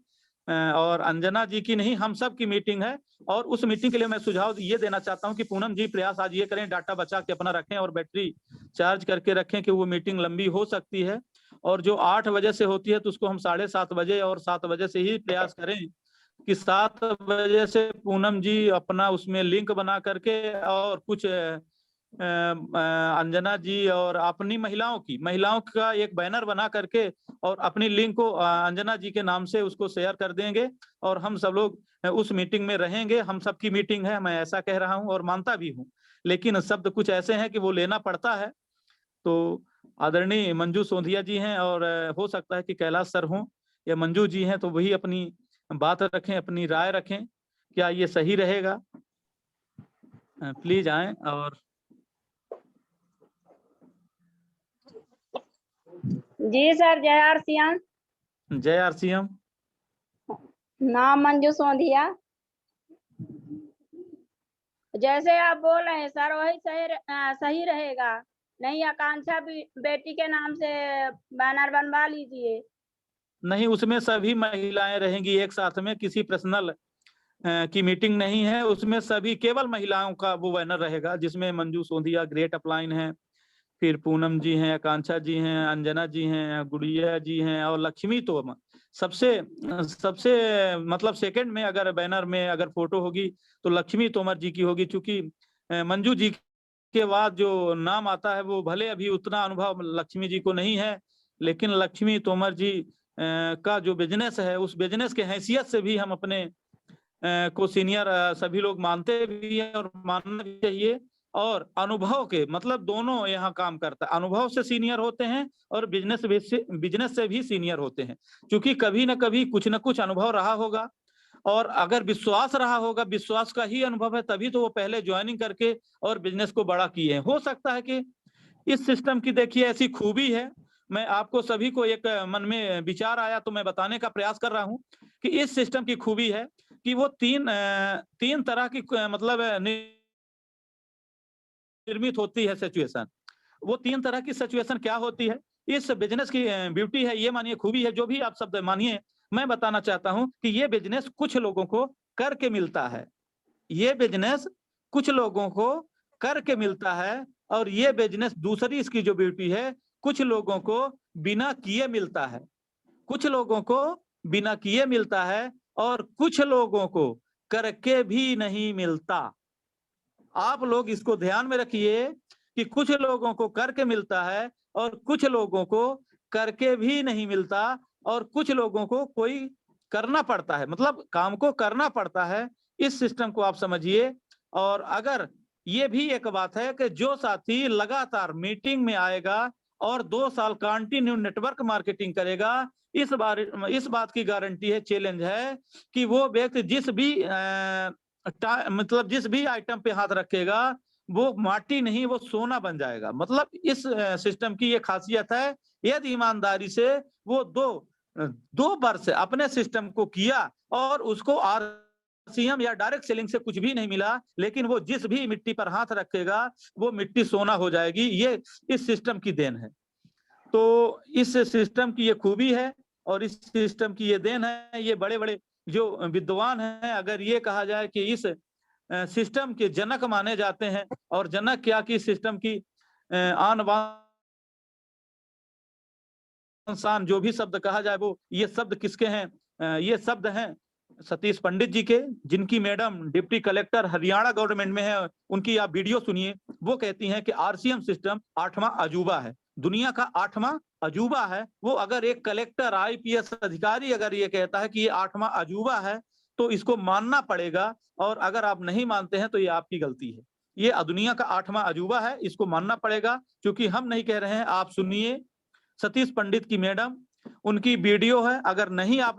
और अंजना जी की नहीं, हम सब की मीटिंग है। और उस मीटिंग के लिए मैं सुझाव ये देना चाहता हूँ कि पूनम जी प्रयास आज ये करें, डाटा बचा के अपना रखें और बैटरी चार्ज करके रखें कि वो मीटिंग लंबी हो सकती है। और जो 8 बजे से होती है तो उसको हम 7:30 बजे और 7 बजे से ही प्रयास करें कि 7 बजे से पूनम जी अपना उसमें लिंक बना करके और कुछ अंजना जी और अपनी महिलाओं का एक बैनर बना करके और अपनी लिंक को अंजना जी के नाम से उसको शेयर कर देंगे और हम सब लोग उस मीटिंग में रहेंगे। हम सबकी मीटिंग है, मैं ऐसा कह रहा हूं और मानता भी हूं, लेकिन शब्द कुछ ऐसे हैं कि वो लेना पड़ता है। तो आदरणीय मंजू सोंधिया जी हैं और हो सकता है कि कैलाश सर हों या मंजू जी हैं, तो वही अपनी बात रखें, अपनी राय रखें, क्या ये सही रहेगा। प्लीज आए। और जी सर, जय आरसीएम। जय आरसीएम। नाम मंजू सोंधिया। जैसे आप बोल रहे हैं सर वही सही रहेगा। नहीं, आकांक्षा बेटी के नाम से बैनर बनवा लीजिए। नहीं, उसमें सभी महिलाएं रहेंगी एक साथ में, किसी पर्सनल की मीटिंग नहीं है, उसमें सभी केवल महिलाओं का वो बैनर रहेगा, जिसमें मंजू सोंधिया ग्रेट अपलाइन है, फिर पूनम जी हैं, आकांक्षा जी हैं, अंजना जी हैं, गुड़िया जी हैं और लक्ष्मी तोमर। सबसे सबसे मतलब सेकंड में अगर बैनर में अगर फोटो होगी तो लक्ष्मी तोमर जी की होगी, क्योंकि मंजू जी के बाद जो नाम आता है वो भले अभी उतना अनुभव लक्ष्मी जी को नहीं है, लेकिन लक्ष्मी तोमर जी का जो बिजनेस है उस बिजनेस के हैसियत से भी हम अपने को सीनियर सभी लोग मानते भी हैं और मानना भी चाहिए। और अनुभव के मतलब दोनों यहाँ काम करता है, अनुभव से सीनियर होते हैं और बिजनेस से भी सीनियर होते हैं, क्योंकि कभी ना कभी कुछ ना कुछ अनुभव रहा होगा। और अगर विश्वास रहा होगा, विश्वास का ही अनुभव है, तभी तो वो पहले ज्वाइनिंग करके और बिजनेस को बड़ा किए हैं। हो सकता है कि इस सिस्टम की देखिए ऐसी खूबी है, मैं आपको सभी को एक मन में विचार आया तो मैं बताने का प्रयास कर रहा हूं कि इस सिस्टम की खूबी है कि वो तीन तरह की मतलब निर्मित होती है सिचुएशन। वो 3 तरह की सिचुएशन क्या होती है, इस बिजनेस की ब्यूटी है, ये मानिए खूबी है, जो भी आप शब्द मानिए। मैं बताना चाहता हूं कि ये बिजनेस कुछ लोगों को करके मिलता है, ये बिजनेस कुछ लोगों को करके मिलता है। और ये बिजनेस दूसरी इसकी जो ब्यूटी है, कुछ लोगों को बिना किए मिलता है, कुछ लोगों को बिना किए मिलता है और कुछ लोगों को करके भी नहीं मिलता। आप लोग इसको ध्यान में रखिए कि कुछ लोगों को करके मिलता है और कुछ लोगों को करके भी नहीं मिलता, और कुछ लोगों को कोई करना पड़ता है, मतलब काम को करना पड़ता है। इस सिस्टम को आप समझिए। और अगर ये भी एक बात है कि जो साथी लगातार मीटिंग में आएगा और 2 साल कंटिन्यू नेटवर्क मार्केटिंग करेगा, इस बात की गारंटी है, चैलेंज है कि वो व्यक्ति जिस भी मतलब जिस भी आइटम पे हाथ रखेगा वो माटी नहीं, वो सोना बन जाएगा। मतलब इस सिस्टम की ये खासियत है। यदि ईमानदारी से वो दो वर्ष अपने सिस्टम को किया और उसको आरसीएम या डायरेक्ट सेलिंग से कुछ भी नहीं मिला, लेकिन वो जिस भी मिट्टी पर हाथ रखेगा वो मिट्टी सोना हो जाएगी। ये इस सिस्टम की देन है। तो इस सिस्टम की ये खूबी है और इस सिस्टम की ये देन है। ये बड़े बड़े जो विद्वान हैं, अगर ये कहा जाए कि इस सिस्टम के जनक माने जाते हैं, और जनक क्या कि सिस्टम की आन बान शान जो भी शब्द कहा जाए, वो ये शब्द किसके हैं? ये शब्द हैं सतीश पंडित जी के, जिनकी madam deputy collector Haryana government में है। उनकी आप वीडियो सुनिए। वो कहती हैं कि आरसीएम सिस्टम 8वां अजूबा है, दुनिया का 8वां अजूबा है। वो अगर एक कलेक्टर आईपीएस अधिकारी अगर ये कहता है कि ये 8वां अजूबा है तो इसको मानना पड़ेगा, और अगर आप नहीं मानते हैं तो ये आपकी गलती है। ये दुनिया का 8वां अजूबा है, इसको मानना पड़ेगा, क्योंकि हम नहीं कह रहे हैं। आप सुनिए सतीश पंडित की मैडम, उनकी वीडियो है। अगर नहीं आप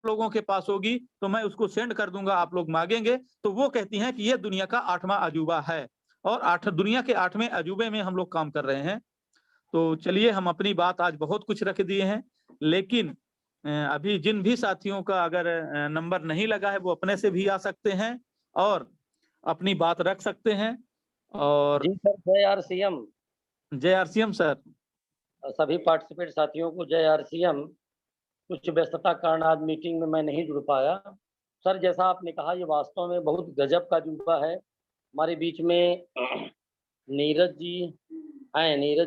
लोगों के पास होगी तो मैं उसको सेंड कर दूंगा, आप लोग मांगेंगे। तो वो कहती हैं कि ये दुनिया का 8वां अजूबा है, और दुनिया के 8वें अजूबे में हम लोग काम कर रहे हैं। तो चलिए, हम अपनी बात आज बहुत कुछ रख दिए हैं, लेकिन अभी जिन भी साथियों का अगर नंबर नहीं लगा है वो अपने से भी आ सकते हैं और अपनी बात रख सकते हैं। और जी सर, जय आरसीएम। जय आरसीएम सर। सभी पार्टिसिपेंट साथियों को जय आरसीएम। कुछ व्यस्तता कारण आज मीटिंग में मैं नहीं जुड़ पाया। सर, जैसा आपने कहा, ये वास्तव में बहुत गजब का अजूबा है। हमारे बीच में नीरज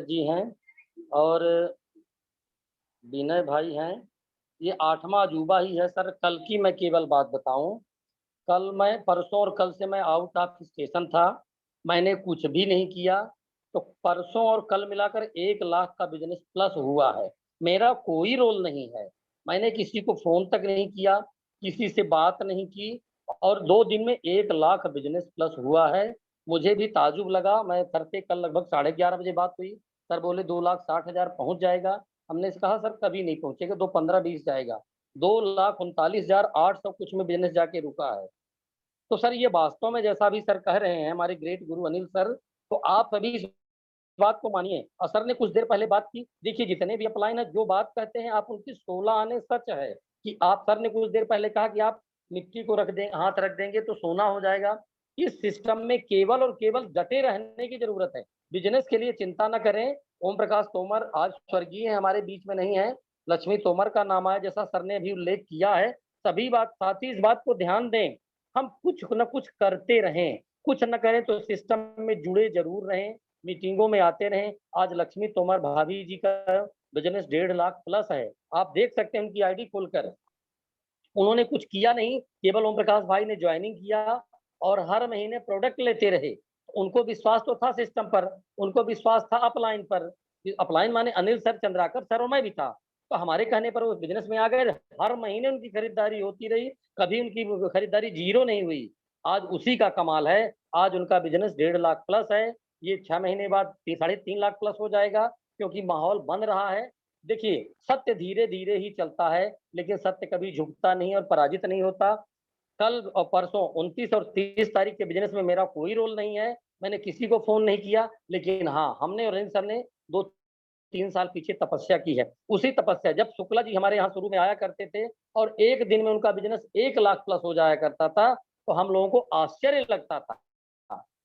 जी हैं और विनय भाई हैं। ये 8वां अजूबा ही है सर। कल की मैं केवल बात बताऊं, कल मैं परसों और कल से मैं आउट ऑफ स्टेशन था, मैंने कुछ भी नहीं किया। तो परसों और कल मिलाकर 1 लाख का बिजनेस प्लस हुआ है। मेरा कोई रोल नहीं है, मैंने किसी को फोन तक नहीं किया, किसी से बात नहीं की, और 2 दिन में 1 लाख बिजनेस प्लस हुआ है। मुझे भी ताजुब लगा। मैं सर से कल लगभग 11:30 बजे बात हुई। सर बोले 2,60,000 पहुंच जाएगा। हमने कहा सर कभी नहीं पहुंचेगा, 2,15-20 जाएगा। 2,39,800 कुछ में बिजनेस जाके रुका है। तो सर ये वास्तव में जैसा भी सर कह रहे हैं हमारे ग्रेट गुरु अनिल सर, तो आप सभी इस बात को मानिए। और सर ने कुछ देर पहले बात की, देखिए जितने भी अपलाइन है जो बात कहते हैं आप उनकी 16 आने सच है। कि आप सर ने कुछ देर पहले कहा कि आप मिट्टी को हाथ रख देंगे तो सोना हो जाएगा। इस सिस्टम में केवल और केवल डटे रहने की जरूरत है। बिजनेस के लिए चिंता न करें। ओम प्रकाश तोमर आज स्वर्गीय है, हमारे बीच में नहीं है। लक्ष्मी तोमर का नाम आया, जैसा सर ने भी उल्लेख किया है। सभी साथी इस बात को ध्यान दें, हम कुछ न कुछ करते रहें, कुछ न करें तो सिस्टम में जुड़े जरूर रहें, मीटिंगों में आते रहें। आज लक्ष्मी तोमर भाभी जी का बिजनेस 1.5 लाख प्लस है, आप देख सकते हैं उनकी आईडी खोलकर। उन्होंने कुछ किया नहीं, केवल ओम प्रकाश भाई ने ज्वाइनिंग किया और हर महीने प्रोडक्ट लेते रहे। उनको विश्वास तो था सिस्टम पर, उनको विश्वास था अपलाइन पर। अपलाइन माने अनिल सर, चंद्राकर सर और मैं भी था। तो हमारे कहने पर वो बिजनेस में आ गए। हर महीने उनकी खरीदारी होती रही, कभी उनकी खरीदारी 0 नहीं हुई। आज उसी का कमाल है, आज उनका बिजनेस 1.5 लाख प्लस है। ये 6 महीने बाद 3.5 लाख प्लस हो जाएगा, क्योंकि माहौल बन रहा है। देखिए, सत्य धीरे धीरे ही चलता है, लेकिन सत्य कभी झुकता नहीं और पराजित नहीं होता। कल और परसों 29 और 30 तारीख के बिजनेस में मेरा कोई रोल नहीं है, मैंने किसी को फोन नहीं किया। लेकिन हाँ, हमने और अनिल सर ने 2-3 साल पीछे तपस्या की है। उसी तपस्या, जब शुक्ला जी हमारे यहाँ शुरू में आया करते थे और एक दिन में उनका बिजनेस 1 लाख प्लस हो जाया करता था, तो हम लोगों को आश्चर्य लगता था।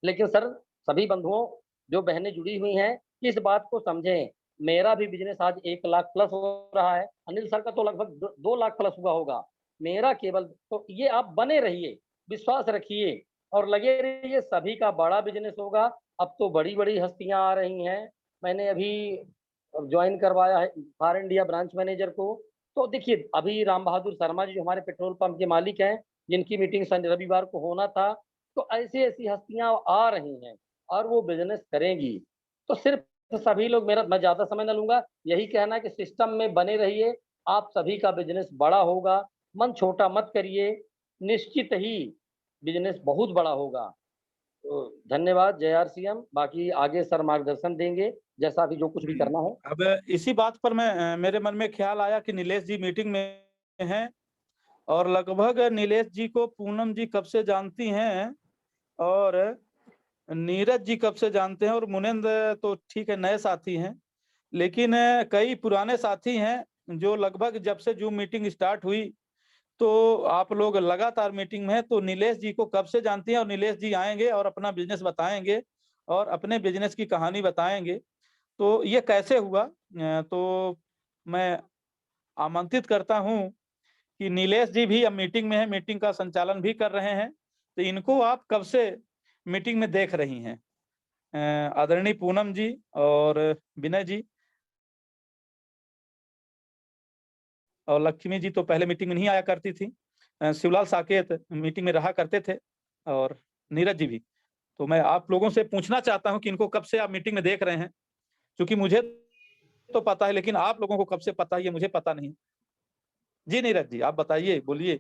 लेकिन सर, सभी बंधुओं, जो बहनें जुड़ी हुई हैं, इस बात को समझें, मेरा भी बिजनेस आज 1 लाख प्लस हो रहा है। अनिल सर का तो लगभग 2 लाख प्लस हुआ होगा, मेरा केवल। तो ये आप बने रहिए, विश्वास रखिए और लगे रहिए, सभी का बड़ा बिजनेस होगा। अब तो बड़ी बड़ी हस्तियां आ रही हैं। मैंने अभी ज्वाइन करवाया है फार इंडिया ब्रांच मैनेजर को। तो देखिए, अभी राम बहादुर शर्मा जी जो हमारे पेट्रोल पंप के मालिक हैं, जिनकी मीटिंग रविवार को होना था, तो ऐसी ऐसी हस्तियां आ रही हैं और वो बिजनेस करेंगी। तो सिर्फ सभी लोग, मैं ज्यादा समय न लूंगा, यही कहना है कि सिस्टम में बने रहिए, आप सभी का बिजनेस बड़ा होगा। मन छोटा मत करिए, निश्चित ही बिजनेस बहुत बड़ा होगा। तो धन्यवाद, जय आरसीएम। बाकी आगे सर मार्गदर्शन देंगे, जैसा भी जो कुछ भी करना हो। अब इसी बात पर मेरे मन में ख्याल आया कि नीलेश जी मीटिंग में हैं और लगभग नीलेश जी को पूनम जी कब से जानती हैं और नीरज जी कब से जानते हैं, और मुनेंद्र तो ठीक है नए साथी हैं, लेकिन कई पुराने साथी हैं जो लगभग जब से जूम मीटिंग स्टार्ट हुई तो आप लोग लगातार मीटिंग में हैं। तो नीलेश जी को कब से जानती हैं और नीलेश जी आएंगे और अपना बिजनेस बताएंगे और अपने बिजनेस की कहानी बताएंगे। तो ये कैसे हुआ, तो मैं आमंत्रित करता हूं कि नीलेश जी भी अब मीटिंग में है, मीटिंग का संचालन भी कर रहे हैं। तो इनको आप कब से मीटिंग में देख रही हैं, आदरणीय पूनम जी और विनय जी? और लक्ष्मी जी तो पहले मीटिंग में नहीं आया करती थी, शिवलाल साकेत मीटिंग में रहा करते थे, और नीरज जी भी। तो मैं आप लोगों से पूछना चाहता हूं कि इनको कब से आप मीटिंग में देख रहे हैं, क्योंकि मुझे तो पता है लेकिन आप लोगों को कब से पता है ये मुझे पता नहीं। जी नीरज जी आप बताइए, बोलिए।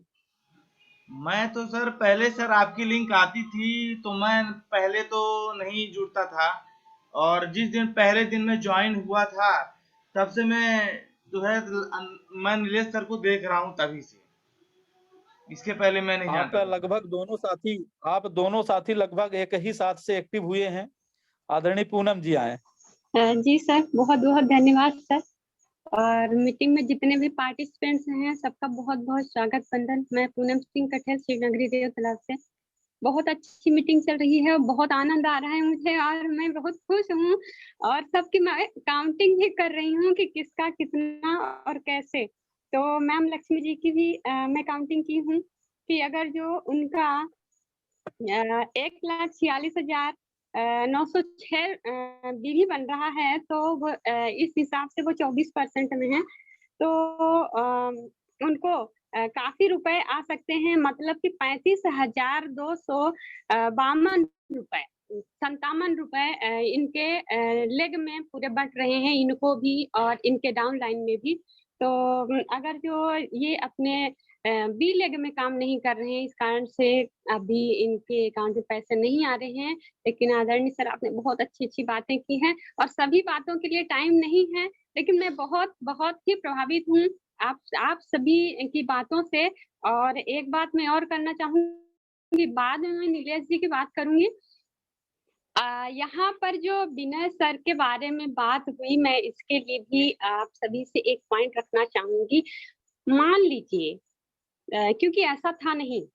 मैं तो सर पहले सर आपकी लिंक आती थी तो मैं पहले तो नहीं जुड़ता था, और जिस दिन पहले दिन में ज्वाइन हुआ था तब से मैं जो है मैं नीलेश सर को देख रहा हूँ तभी से, इसके पहले मैं नहीं जानता आपका था। लगभग आप दोनों साथी लगभग एक ही साथ से एक्टिव हुए हैं। आदरणीय पूनम जी आए। जी सर, बहुत बहुत धन्यवाद सर। और मीटिंग में जितने भी पार्टिसिपेंट्स हैं सबका बहुत बहुत स्वागत बंदन। मैं पूनम सिंह कठेल शिवनगरी देव तालाब से। बहुत अच्छी मीटिंग चल रही है और बहुत आनंद आ रहा है मुझे और मैं बहुत खुश हूँ, और सबकी मैं काउंटिंग भी कर रही हूँ कि किसका कितना और कैसे। तो मैम लक्ष्मी जी की भी मैं काउंटिंग की हूँ कि अगर जो उनका 1,46,906 बीवी बन रहा है तो वो इस हिसाब से वो 24% में है, तो उनको काफी रुपए आ सकते हैं, मतलब कि 35,252 रुपए 57 रुपए इनके लेग में पूरे बट रहे हैं, इनको भी और इनके डाउन लाइन में भी। तो अगर जो ये अपने बी लेग में काम नहीं कर रहे हैं, इस कारण से अभी इनके अकाउंट में पैसे नहीं आ रहे हैं। लेकिन आदरणीय सर आपने बहुत अच्छी-अच्छी बातें की हैं और सभी बातों के लिए टाइम नहीं है, लेकिन मैं बहुत ही प्रभावित हूँ आप सभी की बातों से। और एक बात मैं और करना चाहूँगी, बाद में मैं नीलेश जी की बात करूँगी। यहाँ पर जो विनय सर के बारे में बात हुई, मैं इसके लिए भी आप सभी से एक पॉइंट रखना चाहूँगी। मान लीजिए क्योंकि ऐसा था नहीं,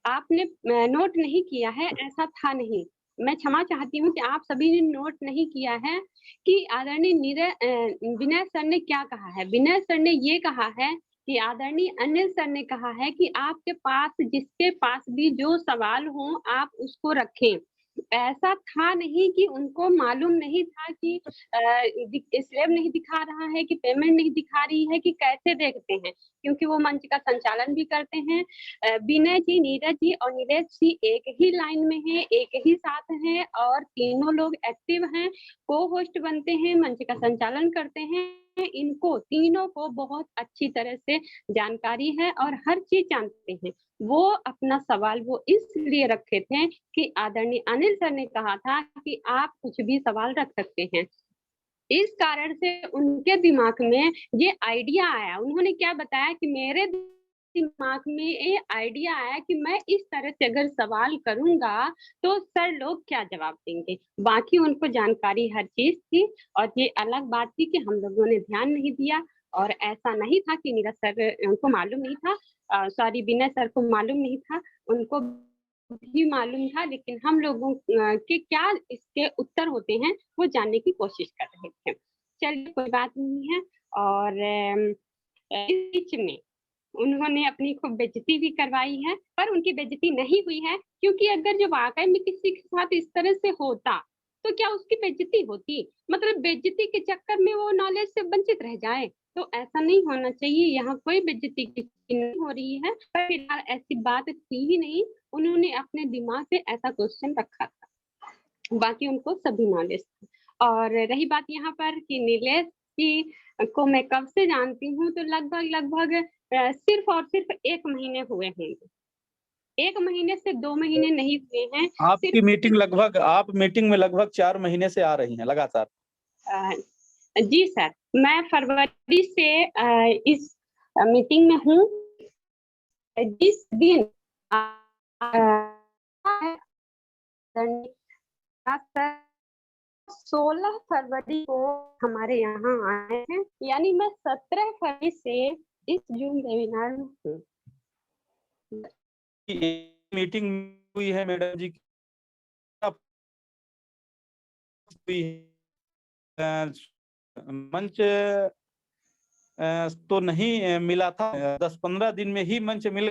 आपने नोट नहीं किया है, ऐसा था नहीं। मैं क्षमा चाहती हूँ कि आप सभी ने नोट नहीं किया है कि आदरणीय विनय सर ने क्या कहा है। विनय सर ने ये कहा है कि आदरणीय अनिल सर ने कहा है कि आपके पास जिसके पास भी जो सवाल हो आप उसको रखें। ऐसा था नहीं कि उनको मालूम नहीं था कि स्लैब नहीं दिखा रहा है कि पेमेंट नहीं दिखा रही है कि कैसे देखते हैं, क्योंकि वो मंच का संचालन भी करते हैं। विनय जी, नीरज जी और नीलेश जी एक ही लाइन में हैं, एक ही साथ हैं और तीनों लोग एक्टिव हैं, को-होस्ट बनते हैं, मंच का संचालन करते हैं। इनको तीनों को बहुत अच्छी तरह से जानकारी है और हर चीज़ जानते हैं। वो अपना सवाल वो इसलिए रखे थे कि आदरणीय अनिल सर ने कहा था कि आप कुछ भी सवाल रख सकते हैं। इस कारण से उनके दिमाग में ये आइडिया आया। उन्होंने क्या बताया कि मेरे दिमाग में ये आइडिया आया कि मैं इस तरह से अगर सवाल करूँगा तो सर लोग क्या जवाब देंगे। बाकी उनको जानकारी हर चीज़ थी और ये अलग बात थी कि हम लोगों ने ध्यान नहीं दिया, और ऐसा नहीं था कि नीरज सर उनको मालूम नहीं था, सॉरी विनय सर को मालूम नहीं था, उनको भी मालूम था, लेकिन हम लोगों के क्या इसके उत्तर होते हैं वो जानने की कोशिश कर रहे थे। चलिए कोई बात नहीं है। और इस बीच में उन्होंने अपनी खूब बेइज्जती भी करवाई है, पर उनकी बेइज्जती नहीं हुई है, क्योंकि अगर जो वाक़ई में किसी के साथ इस तरह से होता, तो क्या उसकी बेइज्जती होती? मतलब बेइज्जती के चक्कर में वो नॉलेज से वंचित रह जाए, तो ऐसा नहीं होना चाहिए। यहाँ कोई बेइज्जती किसी नहीं हो रही है, पर फिलहाल ऐसी बात थी ही नहीं। उन्होंने अपने दिमाग से ऐसा क्वेश्चन रखा था। बाकी उनको सभी नॉलेज था। और रही बात यहाँ पर कि नीलेश जी को मैं कब से जानती हूँ, तो लगभग सिर्फ और सिर्फ 1 महीने हुए होंगे। 1 महीने से 2 महीने नहीं हुए हैं। आपकी मीटिंग लगभग आप मीटिंग में लगभग 4 महीने से आ रही हैं लगातार। जी सर, मैं फरवरी से इस मीटिंग में हूँ जिस दिन 16 फरवरी को हमारे यहाँ आए हैं, यानी मैं 17 फरवरी से इस जूम वेबिनार में हूँ। मीटिंग हुई है मैडम जी की, मंच तो नहीं मिला था, 10-15 दिन में ही मंच मिल,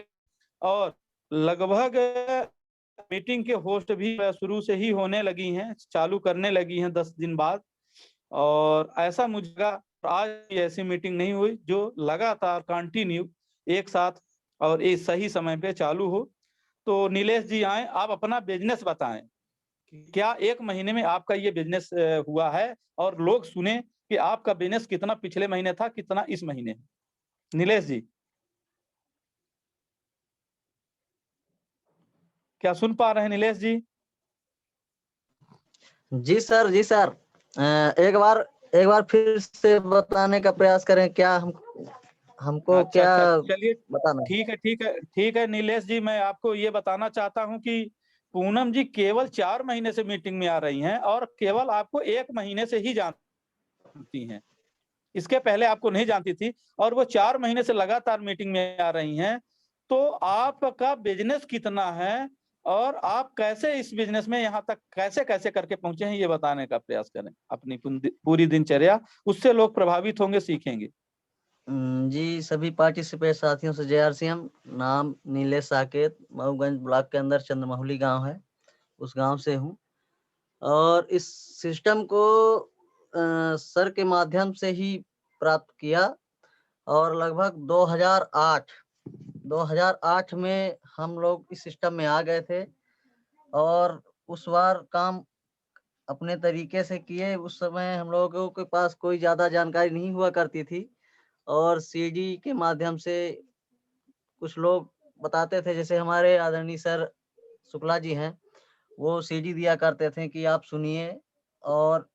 और लगभग मीटिंग के होस्ट भी शुरू से ही होने लगी हैं, चालू करने लगी हैं 10 दिन बाद। और ऐसा मुझे लगा आज ऐसी मीटिंग नहीं हुई जो लगातार कंटिन्यू एक साथ और एक सही समय पे चालू हो। तो नीलेश जी आए, आप अपना बिजनेस बताएं, क्या 1 महीने में आपका ये बिजनेस हुआ है, और लोग सुने कि आपका बिजनेस कितना पिछले महीने था, कितना इस महीने। नीलेश जी, क्या सुन पा रहे हैं नीलेश जी? जी सर, जी सर। एक बार फिर से बताने का प्रयास करें, क्या हमको अच्छा, क्या चलिए बताना है? ठीक है नीलेश जी, मैं आपको ये बताना चाहता हूं कि पूनम जी केवल 4 महीने से मीटिंग में आ रही हैं, और केवल आपको 1 महीने से ही जानती हैं, इसके पहले आपको नहीं जानती थी, और वो 4 महीने से लगातार मीटिंग में आ रही हैं। तो आपका बिजनेस कितना है, और आप कैसे इस बिजनेस में यहाँ तक कैसे करके पहुंचे हैं, ये बताने का प्रयास करें, अपनी पूरी दिनचर्या, उससे लोग प्रभावित होंगे, सीखेंगे। जी, सभी पार्टिसिपेट साथियों से जय RCM। नाम नीलेश साकेत, मऊगंज ब्लॉक के अंदर चंद्रमहुली गांव है, उस गांव से हूं। और इस सिस्टम को सर के माध्यम से ही प्राप्त किया, और लगभग 2008 में हम लोग इस सिस्टम में आ गए थे, और उस बार काम अपने तरीके से किए। उस समय हम लोगों के पास कोई ज्यादा जानकारी नहीं हुआ करती थी, और CD के माध्यम से कुछ लोग बताते थे, जैसे हमारे आदरणीय सर शुक्ला जी हैं, वो CD दिया करते थे कि आप सुनिए और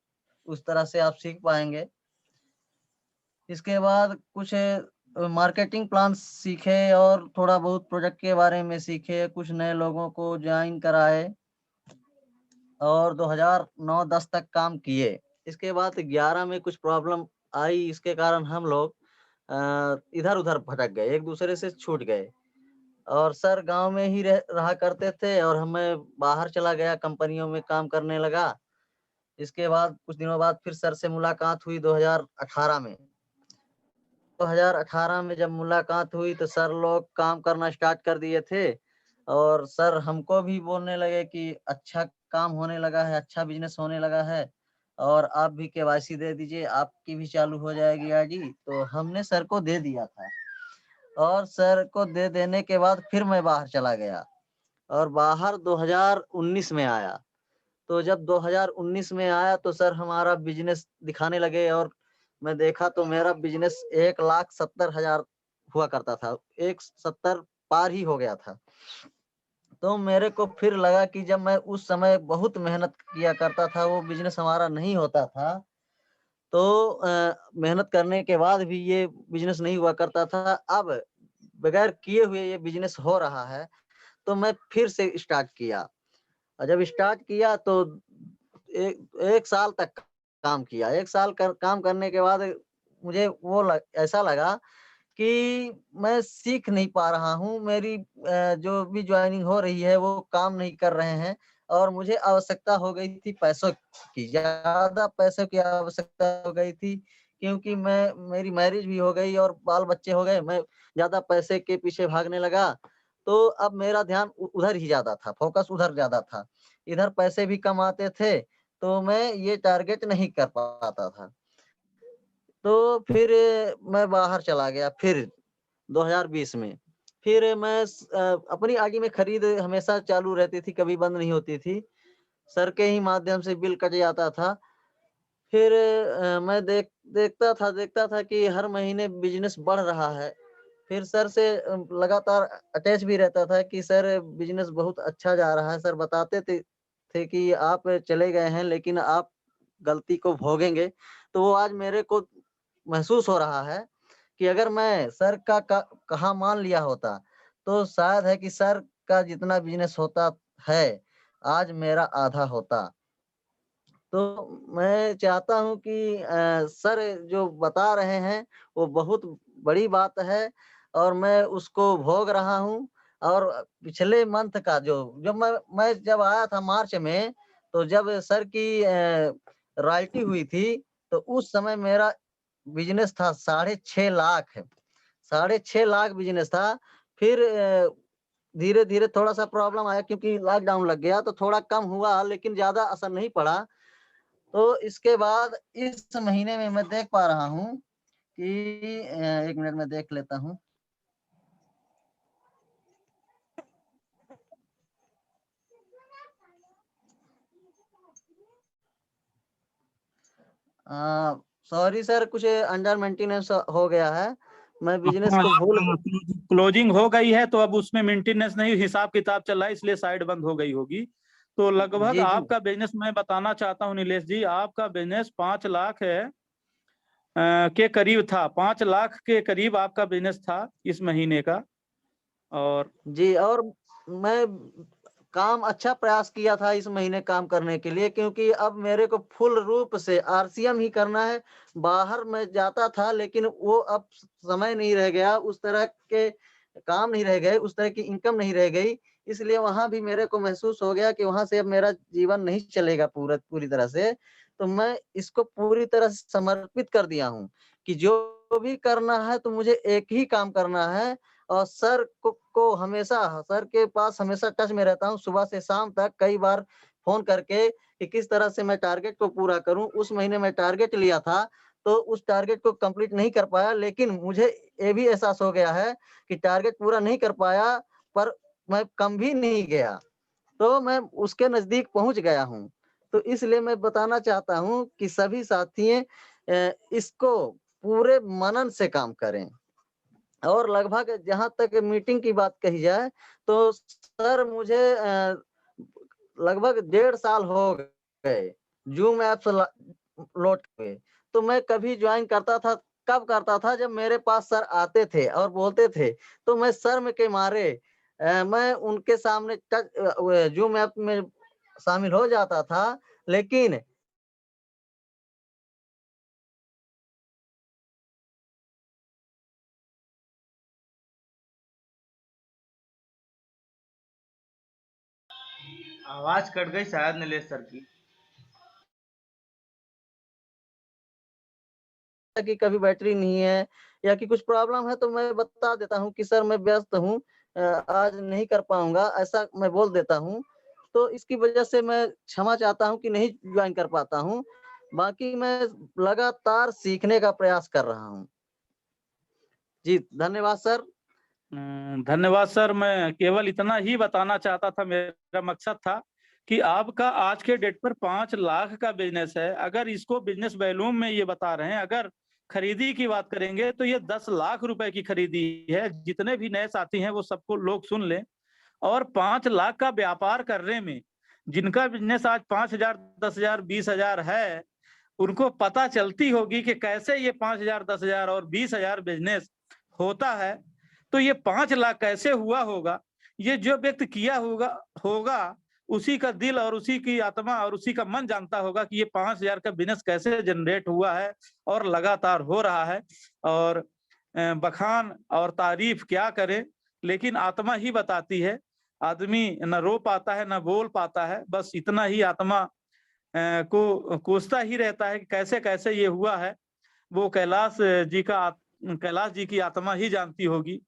उस तरह से आप सीख पाएंगे। इसके बाद कुछ मार्केटिंग प्लान सीखे, और थोड़ा बहुत प्रोजेक्ट के बारे में सीखे, कुछ नए लोगों को ज्वाइन कराए, और 2009-10 तक काम किए। इसके बाद 11 में कुछ प्रॉब्लम आई, इसके कारण हम लोग इधर उधर भटक गए, एक दूसरे से छूट गए। और सर गांव में ही रहा करते थे, और हमें बाहर चला गया, कंपनियों में काम करने लगा। इसके बाद कुछ दिनों बाद फिर सर से मुलाकात हुई 2018 में। 2018 में जब मुलाकात हुई तो सर लोग काम करना स्टार्ट कर दिए थे, और सर हमको भी बोलने लगे कि अच्छा काम होने लगा है, अच्छा बिजनेस होने लगा है, और आप भी KYC दे दीजिए, आपकी भी चालू हो जाएगी ID। तो हमने सर को दे दिया था, और सर को दे देने के बाद फिर मैं बाहर चला गया, और बाहर 2019 में आया। तो जब 2019 में आया तो सर हमारा बिजनेस दिखाने लगे, और मैं देखा तो मेरा बिजनेस 1,70,000 हुआ करता था, 1,70 पार ही हो गया था। तो मेरे को फिर लगा कि जब मैं उस समय बहुत मेहनत किया करता था, वो बिजनेस हमारा नहीं होता था, तो मेहनत करने के बाद भी ये बिजनेस नहीं हुआ करता था। अब बगैर किए हुए ये बिजनेस हो रहा है, तो मैं फिर से स्टार्ट किया, और जब स्टार्ट किया तो एक साल तक काम किया। 1 साल काम करने के बाद मुझे ऐसा लगा कि मैं सीख नहीं पा रहा हूँ, मेरी जो भी ज्वाइनिंग हो रही है वो काम नहीं कर रहे हैं, और मुझे आवश्यकता हो गई थी पैसों की, ज्यादा पैसों की आवश्यकता हो गई थी, क्योंकि मेरी मैरिज भी हो गई और बाल बच्चे हो गए, मैं ज्यादा पैसे के पीछे भागने लगा। तो अब मेरा ध्यान उधर ही ज्यादा था, फोकस उधर ज्यादा था, इधर पैसे भी कम आते थे, तो मैं ये टारगेट नहीं कर पाता था। तो फिर मैं बाहर चला गया, फिर 2020 में फिर मैं अपनी ID में खरीद हमेशा चालू रहती थी, कभी बंद नहीं होती थी, सर के ही माध्यम से बिल कट जाता था। फिर मैं देखता था कि हर महीने बिजनेस बढ़ रहा है। फिर सर से लगातार अटैच भी रहता था कि सर बिजनेस बहुत अच्छा जा रहा है। सर बताते थे कि आप चले गए हैं, लेकिन आप गलती को भोगेंगे। तो वो आज मेरे को महसूस हो रहा है कि अगर मैं सर का कहा मान लिया होता तो शायद है कि सर का जितना बिजनेस होता है, आज मेरा आधा होता। तो मैं चाहता हूँ कि सर जो बता रहे हैं वो बहुत बड़ी बात है और मैं उसको भोग रहा हूँ। और पिछले मंथ का जब मैं जब आया था मार्च में, तो जब सर की रॉयल्टी हुई थी, तो उस समय मेरा बिजनेस था 6.5 लाख, 6.5 लाख बिजनेस था। फिर धीरे-धीरे थोड़ा-सा प्रॉब्लम आया क्योंकि लॉकडाउन लग गया, तो थोड़ा कम हुआ लेकिन ज़्यादा असर नहीं पड़ा। तो इसके बाद इस महीने में मैं देख पा रहा हूँ कि 1 मिनट में देख लेता हूँ। सॉरी सर, कुछ अंडर मेंटेनेंस हो गया है। मैं बिजनेस को भूल क्लोजिंग हो गई है तो अब उसमें मेंटेनेंस नहीं, हिसाब किताब चल रहा है, इसलिए साइड बंद हो गई होगी। तो लगभग जी, जी। आपका बिजनेस मैं बताना चाहता हूँ नीलेश जी, आपका बिजनेस 5 लाख के करीब था, 5 लाख के करीब आपका बिजनेस था इस महीने का। और जी, और मैं काम अच्छा प्रयास किया था इस महीने काम करने के लिए, क्योंकि अब मेरे को फुल रूप से आरसीएम ही करना है। बाहर मैं जाता था लेकिन वो अब समय नहीं रह गया, उस तरह के काम नहीं रह गए, उस तरह की इनकम नहीं रह गई। इसलिए वहाँ भी मेरे को महसूस हो गया कि वहाँ से अब मेरा जीवन नहीं चलेगा पूरी तरह से। तो मैं इसको पूरी तरह से समर्पित कर दिया हूँ कि जो भी करना है तो मुझे एक ही काम करना है। और सर को हमेशा सर के पास हमेशा टच में रहता हूँ, सुबह से शाम तक कई बार फ़ोन करके कि किस तरह से मैं टारगेट को पूरा करूँ। उस महीने मैं टारगेट लिया था, तो उस टारगेट को कंप्लीट नहीं कर पाया, लेकिन मुझे ये भी एहसास हो गया है कि टारगेट पूरा नहीं कर पाया, पर मैं कम भी नहीं गया, तो मैं उसके नज़दीक पहुँच गया हूँ। तो इसलिए मैं बताना चाहता हूँ कि सभी साथी इसको पूरे मनन से काम करें। और लगभग जहाँ तक मीटिंग की बात कही जाए, तो सर मुझे लगभग 1.5 साल हो गए ज़ूम ऐप्स लोड हुए। तो मैं कभी जॉइन करता था, कब करता था जब मेरे पास सर आते थे और बोलते थे, तो मैं शर्म के मारे मैं उनके सामने ज़ूम ऐप में शामिल हो जाता था, लेकिन आवाज कट गई शायद नीलेश सर की। कि कभी बैटरी नहीं है या कि कुछ प्रॉब्लम है, तो मैं बता देता हूँ कि सर मैं व्यस्त हूँ, आज नहीं कर पाऊँगा, ऐसा मैं बोल देता हूँ। तो इसकी वजह से मैं क्षमा चाहता हूँ कि नहीं जॉइन कर पाता हूँ। बाकी मैं लगातार सीखने का प्रयास कर रहा हूँ। जी, धन्यवाद सर। धन्यवाद सर। मैं केवल इतना ही बताना चाहता था, मेरा मकसद था कि आपका आज के डेट पर 5 लाख का बिजनेस है। अगर इसको बिजनेस वॉल्यूम में ये बता रहे हैं, अगर खरीदी की बात करेंगे तो ये 10 लाख रुपए की खरीदी है। जितने भी नए साथी हैं वो सबको लोग सुन लें। और 5 लाख का व्यापार करने में जिनका बिजनेस आज 5,000, 10,000, 20,000 है, उनको पता चलती होगी कि कैसे ये 5,000, 10,000 और 20,000 बिजनेस होता है। तो ये 5 लाख कैसे हुआ होगा, ये जो व्यक्ति किया होगा उसी का दिल और उसी की आत्मा और उसी का मन जानता होगा कि ये 5,000 का बिजनेस कैसे जनरेट हुआ है और लगातार हो रहा है। और बखान और तारीफ क्या करें, लेकिन आत्मा ही बताती है। आदमी न रो पाता है न बोल पाता है, बस इतना ही आत्मा को कोसता ही रहता है कि कैसे कैसे ये हुआ है। वो कैलाश जी की आत्मा ही जानती होगी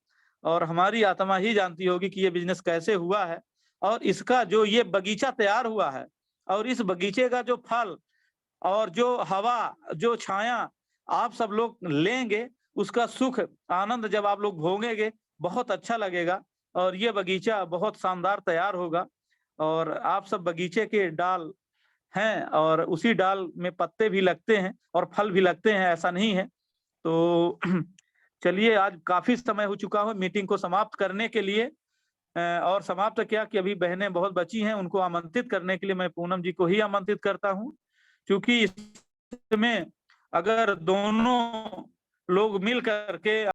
और हमारी आत्मा ही जानती होगी कि ये बिजनेस कैसे हुआ है। और इसका जो ये बगीचा तैयार हुआ है और इस बगीचे का जो फल और जो हवा, जो छाया आप सब लोग लेंगे, उसका सुख आनंद जब आप लोग भोगेंगे, बहुत अच्छा लगेगा। और ये बगीचा बहुत शानदार तैयार होगा। और आप सब बगीचे के डाल हैं और उसी डाल में पत्ते भी लगते हैं और फल भी लगते हैं, ऐसा नहीं है। तो चलिए, आज काफी समय हो चुका है मीटिंग को समाप्त करने के लिए। और समाप्त क्या कि अभी बहनें बहुत बची हैं, उनको आमंत्रित करने के लिए मैं पूनम जी को ही आमंत्रित करता हूँ। क्योंकि इसमें अगर दोनों लोग मिल करके